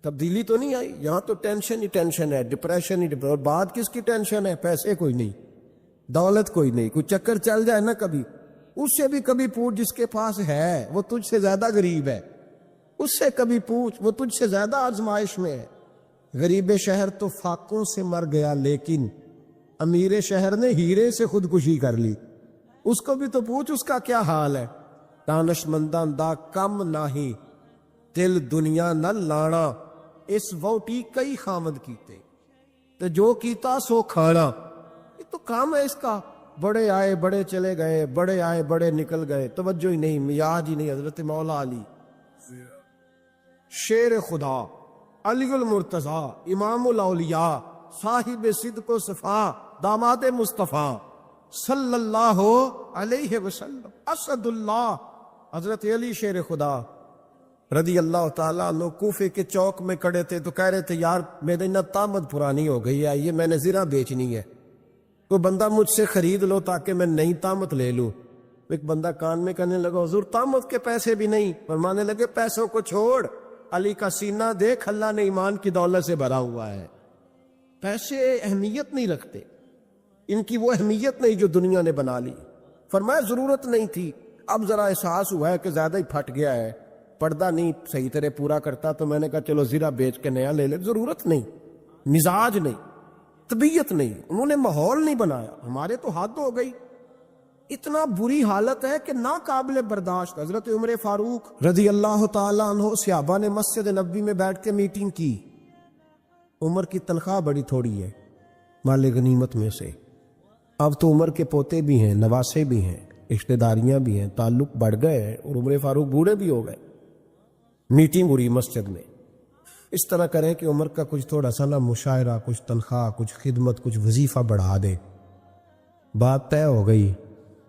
تبدیلی تو نہیں آئی۔ یہاں تو ٹینشن ہی ٹینشن ہے، ڈپریشن ہی ڈپریشن، اور بات کس کی ٹینشن ہے؟ پیسے کوئی نہیں، دولت کوئی نہیں، کوئی چکر چل جائے نا کبھی، اس سے بھی کبھی پوچھ جس کے پاس ہے وہ تجھ سے زیادہ غریب ہے، اس سے کبھی پوچھ وہ تجھ سے زیادہ آزمائش میں ہے۔ غریب شہر تو فاقوں سے مر گیا، لیکن امیر شہر نے ہیرے سے خودکشی کر لی، اس کو بھی تو پوچھ اس کا کیا حال ہے۔ دانش منداں دا کم نہیں، دل دنیا نہ لانا، اس ووٹی کئی خامد کیتے، تو جو کیتا سو کھانا۔ یہ تو کام ہے اس کا، بڑے آئے بڑے چلے گئے، بڑے آئے بڑے نکل گئے، توجہ ہی نہیں، میاد ہی نہیں۔ حضرت مولا علی شیر خدا، علی المرتضیٰ، امام الاولیاء، صاحب صدق و صفا، داماد مصطفیٰ صلی اللہ علیہ وسلم، اسد اللہ، حضرت علی شیر خدا رضی اللہ تعالیٰ عنہ کوفے کے چوک میں کھڑے تھے تو کہہ رہے تھے یار میری نا طامت پرانی ہو گئی ہے، یہ میں نے زرہ بیچنی ہے، کوئی بندہ مجھ سے خرید لو تاکہ میں نئی طامت لے لوں۔ ایک بندہ کان میں کہنے لگا حضور طامت کے پیسے بھی نہیں۔ فرمانے لگے پیسوں کو چھوڑ، علی کا سینہ دیکھ، اللہ نے ایمان کی دولت سے بھرا ہوا ہے۔ پیسے اہمیت نہیں رکھتے، ان کی وہ اہمیت نہیں جو دنیا نے بنا لی۔ فرمایا ضرورت نہیں تھی، اب ذرا احساس ہوا ہے کہ زیادہ ہی پھٹ گیا ہے، پردہ نہیں صحیح طرح پورا کرتا، تو میں نے کہا چلو زرہ بیچ کے نیا لے لے۔ ضرورت نہیں، مزاج نہیں، طبیعت نہیں، انہوں نے ماحول نہیں بنایا۔ ہمارے تو حد ہو گئی، اتنا بری حالت ہے کہ ناقابل برداشت۔ حضرت عمر فاروق رضی اللہ تعالیٰ عنہ صحابہ نے مسجد نبوی میں بیٹھ کے میٹنگ کی۔ عمر کی تنخواہ بڑی تھوڑی ہے مال غنیمت میں سے، اب تو عمر کے پوتے بھی ہیں، نواسے بھی ہیں، رشتہ داریاں بھی ہیں، تعلق بڑھ گئے ہیں، اور عمر فاروق بوڑھے بھی ہو گئے۔ میٹنگ ہو رہی مسجد میں، اس طرح کریں کہ عمر کا کچھ تھوڑا سا نا مشاعرہ، کچھ تنخواہ، کچھ خدمت، کچھ وظیفہ بڑھا دے۔ بات طے ہو گئی،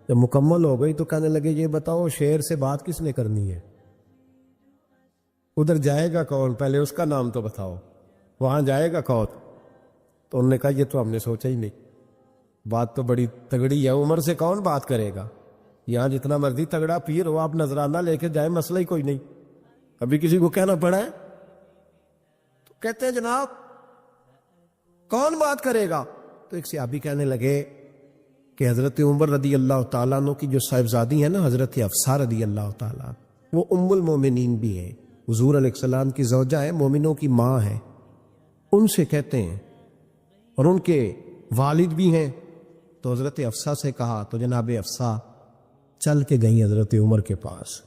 جب مکمل ہو گئی تو کہنے لگے یہ بتاؤ شیر سے بات کس نے کرنی ہے؟ ادھر جائے گا کون؟ پہلے اس کا نام تو بتاؤ، وہاں جائے گا کون؟ تو انہوں نے کہا یہ تو ہم نے سوچا ہی نہیں، بات تو بڑی تگڑی ہے، عمر سے کون بات کرے گا؟ یہاں جتنا مرضی تگڑا پیر ہو، آپ نذرانہ لے کے جائیں، مسئلہ ہی کوئی نہیں، ابھی کسی کو کہنا پڑا ہے؟ تو کہتے ہیں جناب کون بات کرے گا؟ تو ایک صحابی کہنے لگے کہ حضرت عمر رضی اللہ تعالیٰ عنہ کی جو صاحبزادی ہیں نا، حضرت حفصہ رضی اللہ تعالیٰ، وہ ام المومنین بھی ہیں، حضور علیہ السلام کی زوجہ ہے، مومنوں کی ماں ہے، ان سے کہتے ہیں، اور ان کے والد بھی ہیں۔ تو حضرت حفصہ سے کہا تو جناب حفصہ چل کے گئیں حضرت عمر کے پاس،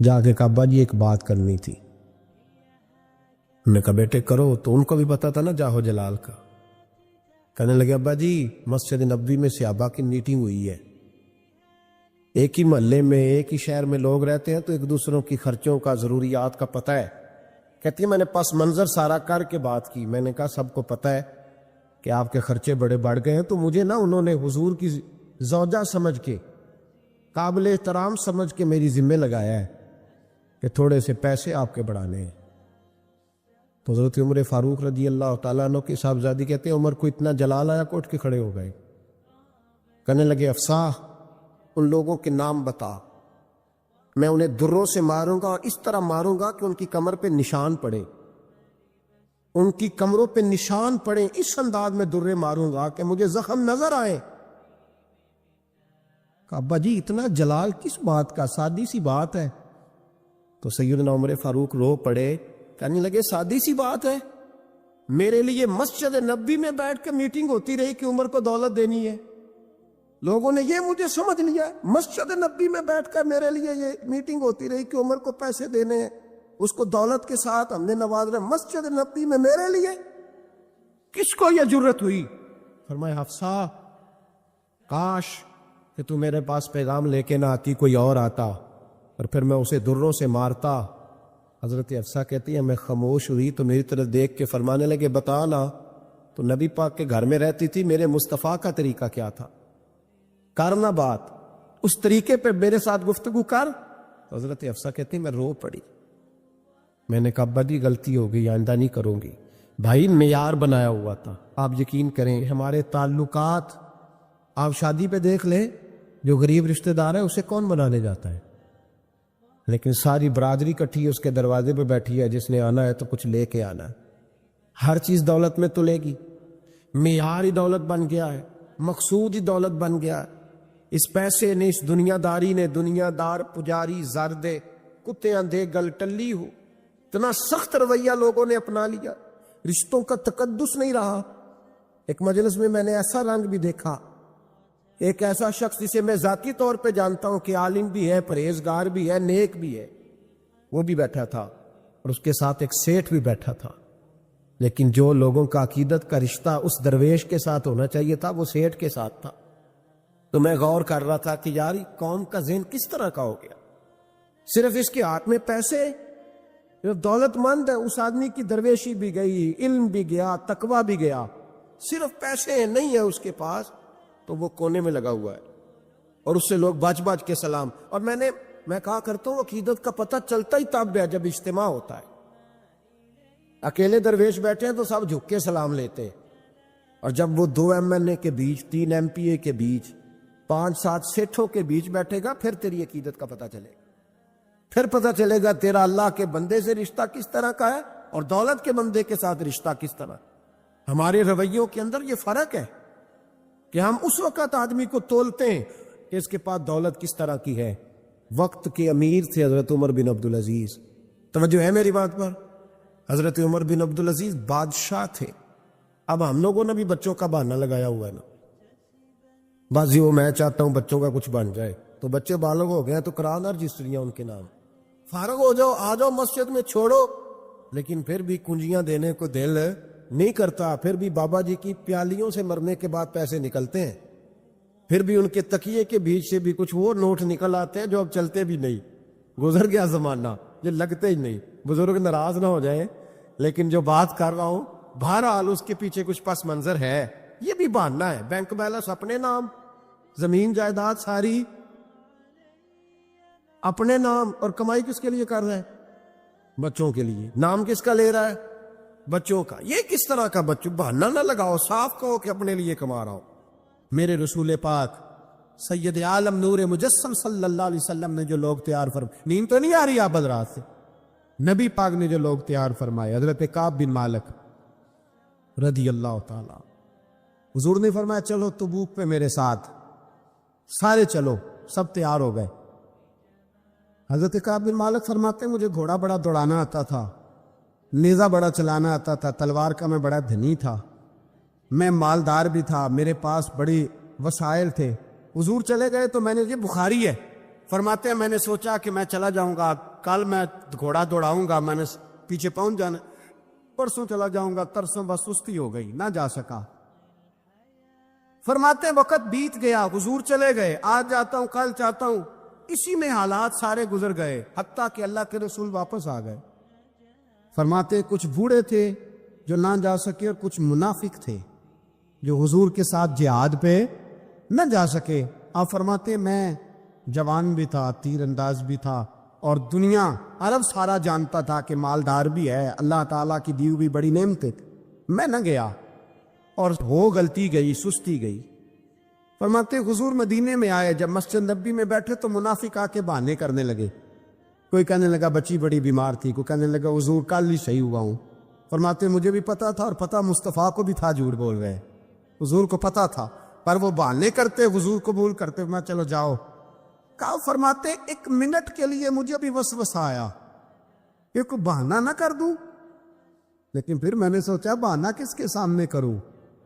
جا کے کہا ابا جی ایک بات کرنی تھی۔ انہوں نے کہا بیٹے کرو، تو ان کو بھی پتا تھا نا جاہو جلال کا۔ کہنے لگے ابا جی مسجد نبوی میں صحابہ کی میٹنگ ہوئی ہے، ایک ہی محلے میں ایک ہی شہر میں لوگ رہتے ہیں تو ایک دوسروں کی خرچوں کا ضروریات کا پتہ ہے۔ کہتی ہے میں نے پس منظر سارا کر کے بات کی، میں نے کہا سب کو پتہ ہے کہ آپ کے خرچے بڑے بڑھ گئے ہیں، تو مجھے نا انہوں نے حضور کی زوجہ سمجھ کے، قابل احترام سمجھ کے میری ذمہ لگایا ہے کہ تھوڑے سے پیسے آپ کے بڑھانے ہیں۔ تو حضرت عمر فاروق رضی اللہ تعالیٰ عنہ کی صاحبزادی کہتے ہیں عمر کو اتنا جلال آیا کہ اٹھ کے کھڑے ہو گئے، کہنے لگے حفصہ ان لوگوں کے نام بتا، میں انہیں دروں سے ماروں گا، اور اس طرح ماروں گا کہ ان کی کمر پہ نشان پڑے، ان کی کمروں پہ نشان پڑے، اس انداز میں درے ماروں گا کہ مجھے زخم نظر آئے۔ کہا ابا جی اتنا جلال کس بات کا، سادی سی بات ہے۔ تو سیدنا عمر فاروق رو پڑے، کہنے لگے سادی سی بات ہے، میرے لیے مسجد نبوی میں بیٹھ کے میٹنگ ہوتی رہی کہ عمر کو دولت دینی ہے، لوگوں نے یہ مجھے سمجھ لیا، مسجد نبوی میں بیٹھ کر میرے لیے یہ میٹنگ ہوتی رہی کہ عمر کو پیسے دینے ہیں، اس کو دولت کے ساتھ ہم نے نواز رہے، مسجد نبوی میں میرے لیے کس کو یہ جرت ہوئی؟ فرمایا حفصہ کاش کہ تو میرے پاس پیغام لے کے نہ آتی، کوئی اور آتا اور پھر میں اسے دروں سے مارتا۔ حضرت حفصہ کہتی ہے میں خاموش ہوئی تو میری طرف دیکھ کے فرمانے لگے بتا نا، تو نبی پاک کے گھر میں رہتی تھی، میرے مصطفیٰ کا طریقہ کیا تھا، کرنا بات اس طریقے پہ میرے ساتھ گفتگو کر۔ تو حضرت حفصہ کہتی میں رو پڑی، میں نے کہا ابا جی غلطی ہو گئی، آئندہ نہیں کروں گی۔ بھائی معیار بنایا ہوا تھا، آپ یقین کریں ہمارے تعلقات، آپ شادی پہ دیکھ لیں جو غریب رشتہ دار ہے اسے کون بنانے جاتا ہے، لیکن ساری برادری کٹھی اس کے دروازے پہ بیٹھی ہے، جس نے آنا ہے تو کچھ لے کے آنا ہے، ہر چیز دولت میں تلے گی، معیار ہی دولت بن گیا ہے، مقصود ہی دولت بن گیا ہے۔ اس پیسے نے، اس دنیا داری نے، دنیا دار پجاری زردے کتے اندھے گل ٹلی ہو، اتنا سخت رویہ لوگوں نے اپنا لیا، رشتوں کا تقدس نہیں رہا۔ ایک مجلس میں نے ایسا رنگ بھی دیکھا، ایک ایسا شخص جسے میں ذاتی طور پہ جانتا ہوں کہ عالم بھی ہے، پرہیزگار بھی ہے، نیک بھی ہے، وہ بھی بیٹھا تھا اور اس کے ساتھ ایک سیٹھ بھی بیٹھا تھا، لیکن جو لوگوں کا عقیدت کا رشتہ اس درویش کے ساتھ ہونا چاہیے تھا وہ سیٹھ کے ساتھ تھا۔ تو میں غور کر رہا تھا کہ یار قوم کا ذہن کس طرح کا ہو گیا، صرف اس کے ہاتھ میں پیسے، دولت مند ہے، اس آدمی کی درویشی بھی گئی، علم بھی گیا، تقوی بھی گیا، صرف پیسے نہیں ہے اس کے پاس تو وہ کونے میں لگا ہوا ہے، اور اس سے لوگ بچ بچ کے سلام۔ اور میں نے میں کہا کرتا ہوں عقیدت کا پتہ چلتا ہی تب ہے جب اجتماع ہوتا ہے. اکیلے درویش بیٹھے ہیں تو سب جھک کے سلام لیتے ہیں، اور جب وہ 2 MLA کے بیچ، 3 MPA کے بیچ، 5-7 سیٹھوں کے بیچ بیٹھے گا، پھر تیری عقیدت کا پتہ چلے گا. پھر پتہ چلے گا تیرا اللہ کے بندے سے رشتہ کس طرح کا ہے اور دولت کے بندے کے ساتھ رشتہ کس طرح. ہمارے رویوں کے اندر یہ فرق ہے کہ ہم اس وقت آدمی کو تولتے ہیں کہ اس کے پاس دولت کس طرح کی ہے. وقت کے امیر تھے حضرت عمر بن عبدالعزیز. توجہ ہے میری بات پر؟ حضرت عمر بن عبدالعزیز بادشاہ تھے. اب ہم لوگوں نے بھی بچوں کا بہانہ لگایا ہوا ہے نا، بازی وہ میں چاہتا ہوں بچوں کا کچھ بن جائے، تو بچے بالغ ہو گئے تو کرا نا رجسٹریاں ان کے نام، فارغ ہو جاؤ، آ جاؤ مسجد میں چھوڑو. لیکن پھر بھی کنجیاں دینے کو دل نہیں کرتا. پھر بھی بابا جی کی پیالیوں سے مرنے کے بعد پیسے نکلتے ہیں، پھر بھی ان کے تکیے کے بیچ سے بھی کچھ وہ نوٹ نکل آتے ہیں جو اب چلتے بھی نہیں. گزر گیا زمانہ، یہ لگتے ہی نہیں. بزرگ ناراض نہ ہو جائیں، لیکن جو بات کر رہا ہوں بہرحال اس کے پیچھے کچھ پس منظر ہے. یہ بھی بہانہ ہے. بینک بیلنس اپنے نام، زمین جائیداد ساری اپنے نام، اور کمائی کس کے لیے کر رہا ہے؟ بچوں کے لیے. نام کس کا لے رہا ہے؟ بچوں کا. یہ کس طرح کا بچوں؟ بہانہ نہ لگاؤ، صاف کہو کہ اپنے لیے کما رہا ہوں. میرے رسول پاک سید عالم نور مجسم صلی اللہ علیہ وسلم نے جو لوگ تیار فرمائے، نیند تو نہیں آ رہی آپ حضرات سے؟ نبی پاک نے جو لوگ تیار فرمائے، حضرت کعب بن مالک رضی اللہ تعالی، حضور نے فرمایا چلو تبوک پہ میرے ساتھ، سارے چلو، سب تیار ہو گئے. حضرت کعب بن مالک فرماتے ہیں مجھے گھوڑا بڑا دوڑانا آتا تھا، نیزہ بڑا چلانا آتا تھا، تلوار کا میں بڑا دھنی تھا، میں مالدار بھی تھا، میرے پاس بڑی وسائل تھے. حضور چلے گئے تو میں نے، یہ بخاری ہے، فرماتے ہیں میں نے سوچا کہ میں چلا جاؤں گا، کل میں گھوڑا دوڑاؤں گا، میں نے پیچھے پہنچ جانا، پرسوں چلا جاؤں گا، ترسوں بس سستی ہو گئی، نہ جا سکا. فرماتے ہیں وقت بیت گیا، حضور چلے گئے، آج جاتا ہوں کل چاہتا ہوں، اسی میں حالات سارے گزر گئے، حتیٰ کہ اللہ کے رسول واپس آ گئے. فرماتے کچھ بوڑھے تھے جو نہ جا سکے، اور کچھ منافق تھے جو حضور کے ساتھ جہاد پہ نہ جا سکے. آپ فرماتے میں جوان بھی تھا، تیر انداز بھی تھا، اور دنیا عرب سارا جانتا تھا کہ مالدار بھی ہے، اللہ تعالیٰ کی دی ہوئی بڑی نعمتیں تھی. میں نہ گیا، اور ہو غلطی گئی، سستی گئی. فرماتے حضور مدینے میں آئے، جب مسجد نبی میں بیٹھے تو منافق آ کے بہانے کرنے لگے. کوئی کہنے لگا بچی بڑی بیمار تھی، کوئی کہنے لگا حضور کل ہی صحیح ہوا ہوں. فرماتے مجھے بھی پتا تھا، اور پتا مصطفیٰ کو بھی تھا جھوٹ بول رہے، حضور کو پتا تھا، پر وہ بہانے کرتے، حضور قبول کرتے. میں چلو جاؤ. کہا فرماتے 1 منٹ کے لیے مجھے بھی وسوسہ آیا کہ کوئی بہانہ نہ کر دوں، لیکن پھر میں نے سوچا بہانہ کس کے سامنے کروں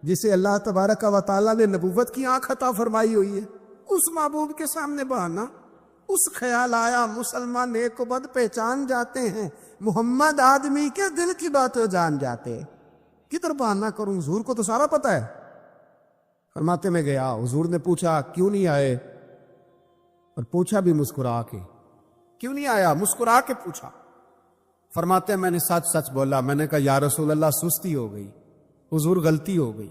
جسے اللہ تبارک و تعالیٰ نے نبوت کی آنکھ عطا فرمائی ہوئی ہے، اس محبوب کے سامنے بہانہ. اس خیال آیا مسلمان نیک و بد پہچان جاتے ہیں، محمد آدمی کے دل کی بات جان جاتے، کدھر بہانہ کروں؟ حضور کو تو سارا پتہ ہے. فرماتے میں گیا، حضور نے پوچھا کیوں نہیں آئے، اور پوچھا بھی مسکرا کے، کیوں نہیں آیا؟ مسکرا کے پوچھا. فرماتے میں نے سچ سچ بولا. میں نے کہا یا رسول اللہ سستی ہو گئی، حضور غلطی ہو گئی.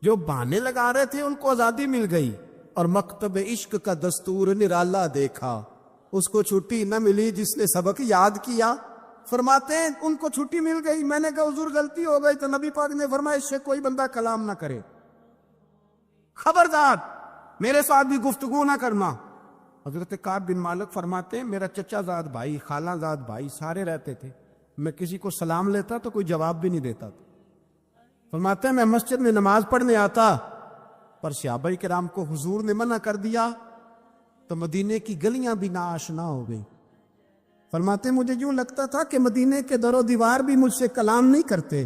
جو بہانے لگا رہے تھے ان کو آزادی مل گئی، اور مکتب عشق کا دستور نرالا دیکھا، اس کو چھٹی نہ ملی جس نے سبق یاد کیا. فرماتے ہیں ان کو چھٹی مل گئی. میں نے کہا حضور غلطی ہو گئی، تو نبی پاک نے فرمایا اس سے کوئی بندہ کلام نہ کرے، خبردار میرے ساتھ بھی گفتگو نہ کرنا. حضرت کعب بن مالک فرماتے ہیں میرا چچا زاد بھائی، خالہ زاد بھائی سارے رہتے تھے، میں کسی کو سلام لیتا تو کوئی جواب بھی نہیں دیتا تھا. فرماتے ہیں میں مسجد میں نماز پڑھنے آتا، پر صحابہ کرام کو حضور نے منع کر دیا تو مدینے کی گلیاں بھی ناآشنا ہو گئی. فرماتے ہیں مجھے یوں لگتا تھا کہ مدینے کے در و دیوار بھی مجھ سے کلام نہیں کرتے.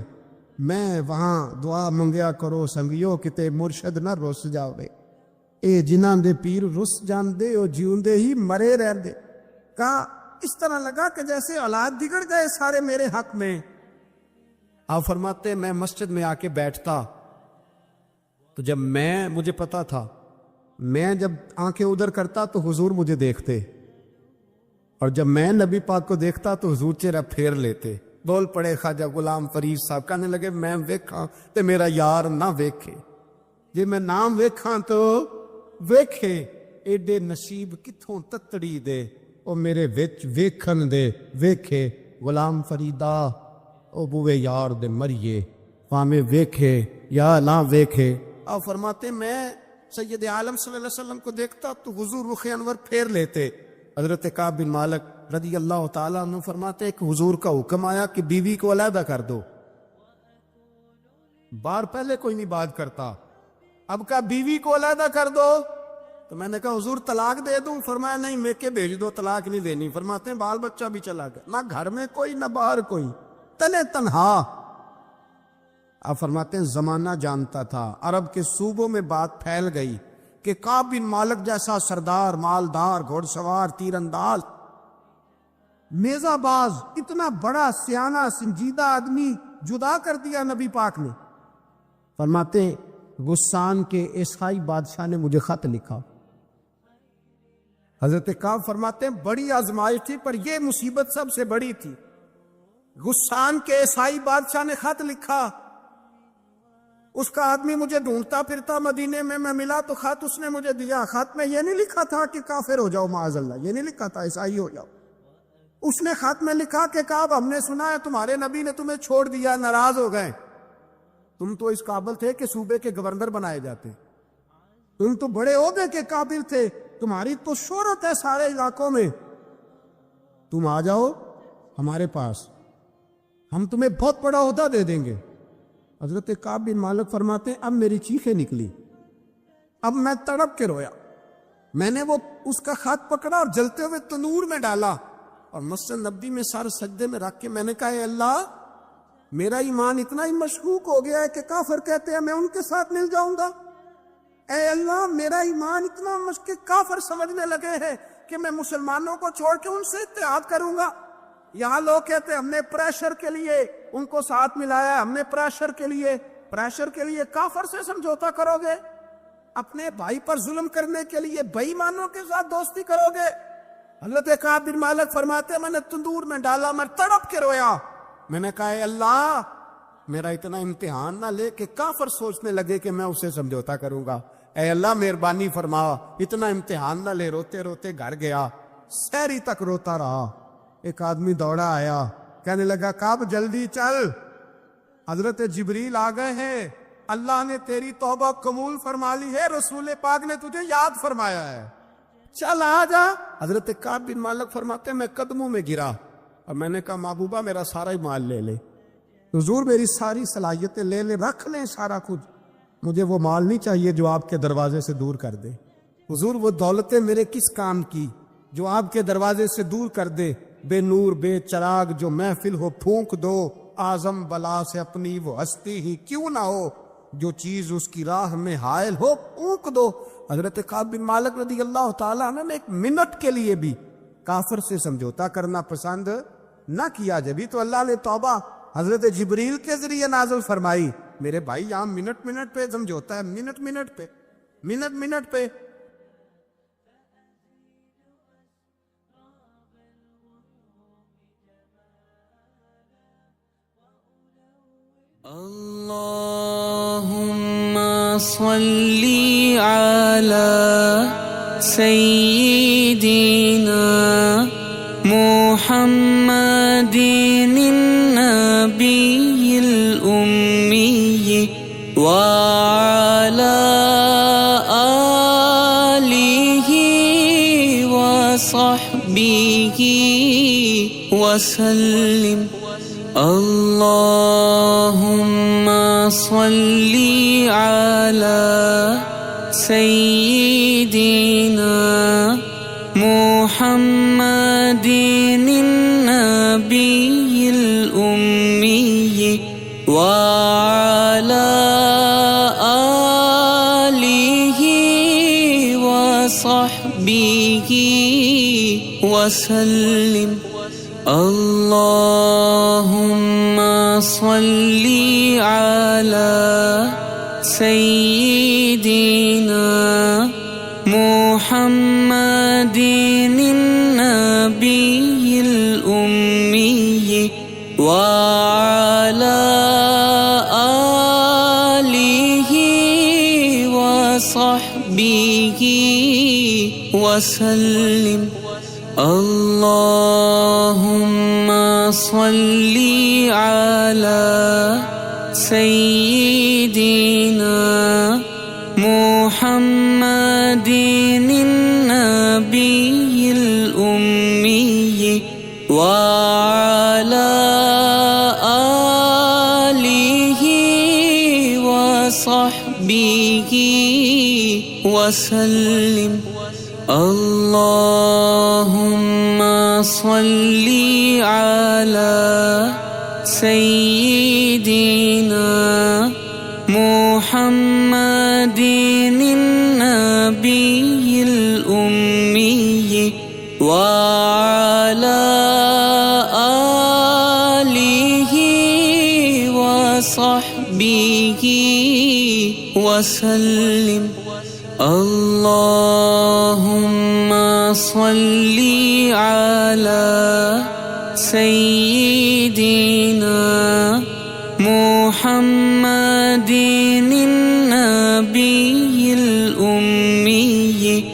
میں وہاں دعا منگیا کرو سنگیو کتے مرشد نہ رس جاوے، اے جنہاں دے پیر رس جاندے او جیوندے ہی مرے رہندے. کہا اس طرح لگا کہ جیسے اولاد بگڑ گئے سارے میرے حق میں. آپ فرماتے میں مسجد میں آ کے بیٹھتا تو جب مجھے پتا تھا میں جب آنکھیں ادھر کرتا تو حضور مجھے دیکھتے، اور جب میں نبی پاک کو دیکھتا تو حضور چہرہ پھیر لیتے. بول پڑے خواجہ غلام فرید صاحب، کہنے لگے میں ویکھاں تے میرا یار نہ ویکھے، جی میں نام ویکھاں تو ویکھے. ایڈے نصیب کتھوں تتڑی دے او میرے وچ ویکھن دے ویکھے غلام فریدا او بوے یار دے مریے پامے ویکھے یا نہ ویکھے. اور فرماتے میں سید عالم صلی اللہ علیہ وسلم کو دیکھتا تو حضور رخ انور پھیر لیتے. حضرت کعب بن مالک رضی اللہ تعالیٰ عنہ فرماتے کہ حضور کا حکم آیا کہ بیوی کو علیحدہ کر دو. بار پہلے کوئی نہیں بات کرتا, اب کہا بیوی کو علیحدہ کر دو. تو میں نے کہا حضور طلاق دے دوں؟ فرمایا نہیں میکے بھیج دو, طلاق نہیں دینی. فرماتے ہیں بال بچہ بھی چلا گیا, نہ گھر میں کوئی نہ باہر کوئی, تنے تنہا. آپ فرماتے ہیں زمانہ جانتا تھا, عرب کے صوبوں میں بات پھیل گئی کہ کعب بن مالک جیسا سردار, مالدار, گھوڑ سوار, تیر انداز, میزہ باز, اتنا بڑا سیانہ سنجیدہ آدمی جدا کر دیا نبی پاک نے. فرماتے ہیں غسان کے عیسائی بادشاہ نے مجھے خط لکھا. حضرت کعب فرماتے ہیں بڑی آزمائش تھی پر یہ مصیبت سب سے بڑی تھی. غسان کے عیسائی بادشاہ نے خط لکھا, اس کا آدمی مجھے ڈھونڈتا پھرتا مدینے میں ملا تو خط اس نے مجھے دیا. خط میں یہ نہیں لکھا تھا کہ کافر ہو جاؤ معاذ اللہ, یہ نہیں لکھا تھا عیسائی ہو جاؤ. اس نے خط میں لکھا کہ کعب ہم نے سنا ہے تمہارے نبی نے تمہیں چھوڑ دیا, ناراض ہو گئے. تم تو اس قابل تھے کہ صوبے کے گورنر بنائے جاتے, تم تو بڑے عہدے کے قابل تھے, تمہاری تو شہرت ہے سارے علاقوں میں, تم آ جاؤ ہمارے پاس, ہم تمہیں بہت بڑا عہدہ دے دیں گے. حضرت کعب بن مالک فرماتے ہیں اب میری چیخیں نکلی, اب میں تڑپ کے رویا. میں نے وہ اس کا خط پکڑا اور جلتے ہوئے تنور میں ڈالا اور مسجد نبوی میں سارے سجدے میں رکھ کے میں نے کہا اے اللہ, میرا ایمان اتنا ہی مشکوک ہو گیا ہے کہ کافر کہتے ہیں میں ان کے ساتھ مل جاؤں گا. اے اللہ میرا ایمان اتنا مشکوک, کافر سمجھنے لگے ہیں کہ میں مسلمانوں کو چھوڑ کے ان سے اتحاد کروں گا. یہاں لوگ کہتے ہیں ہم نے پریشر کے لیے ان کو ساتھ ملایا, ہم نے پریشر کے لیے کافر سے سمجھوتا کرو گے, اپنے بھائی پر ظلم کرنے کے لیے بے ایمانوں کے ساتھ دوستی کرو گے. حضرت کعب بن مالک فرماتے ہیں میں نے تندور میں ڈالا, میں تڑپ کے رویا. میں نے کہا اے اللہ میرا اتنا امتحان نہ لے کہ کافر سوچنے لگے کہ میں اسے سمجھوتا کروں گا. اے اللہ مہربانی فرما, اتنا امتحان نہ لے. روتے روتے گھر گیا, سحری تک روتا رہا. ایک آدمی دوڑا آیا, کہنے لگا کعب جلدی چل, حضرت جبریل آ گئے ہیں, اللہ نے تیری توبہ قبول فرما لی ہے, رسول پاک نے تجھے یاد فرمایا ہے, چل آ جا. حضرت کعب بن مالک فرماتے ہیں میں قدموں میں گرا اور میں نے کہا محبوبہ میرا سارا ہی مال لے لے, حضور میری ساری صلاحیتیں لے لے, رکھ لیں سارا کچھ, مجھے وہ مال نہیں چاہیے جو آپ کے دروازے سے دور کر دے. حضور وہ دولتیں میرے کس کام کی جو آپ کے دروازے سے دور کر دے. بے نور بے چراغ جو محفل ہو پھونک دو, اعظم بلا سے اپنی وہ ہستی ہی کیوں نہ ہو, جو چیز اس کی راہ میں حائل ہو پھونک دو. حضرت کعب بن مالک رضی اللہ تعالیٰ عنہ نے ایک منٹ کے لیے بھی کافر سے سمجھوتا کرنا پسند نہ کیا. جبھی تو اللہ نے توبہ حضرت جبریل کے ذریعے نازل فرمائی. میرے بھائی یہاں منٹ پہ سمجھوتا ہے, منٹ پہ. اللهم صل على سيدنا محمد النبي الأمي وعلى آله وصحبه وسلم. اللهم صل على سيدنا محمد النبي الأمي وعلى آله وصحبه وسلم. اللهم صل على سيدنا محمد النبي الأمي وعلى آله وصحبه وسلم. اللهم صل على سيدنا محمد النبي الأمي وعلى آله وصحبه وسلم. اللهم صل على سيدنا محمد النبي الأمي وعلى آله وصحبه وسلم. اللهم صل على سيدنا محمد النبي الأمي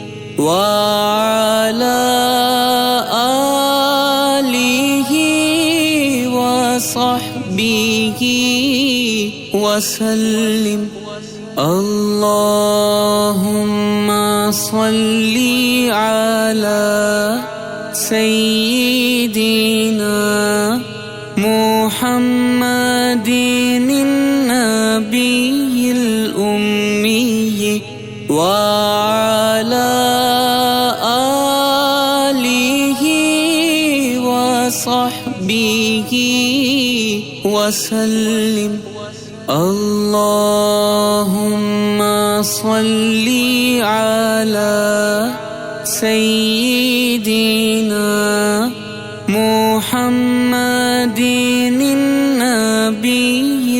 وعلى آله وصحبه وسلم. اللهم صل على سيدنا محمد النبي الأمي وعلى آله وصحبه وسلم. اللهم صل على سيدنا محمد النبي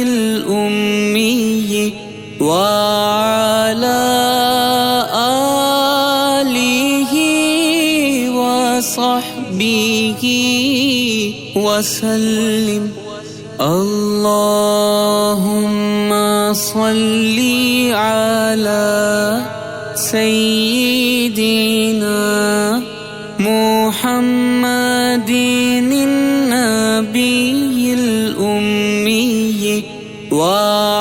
الأمي وعلى آله وصحبه وسلم. اللهم صل على سيدنا محمد النبي الأمي وعلى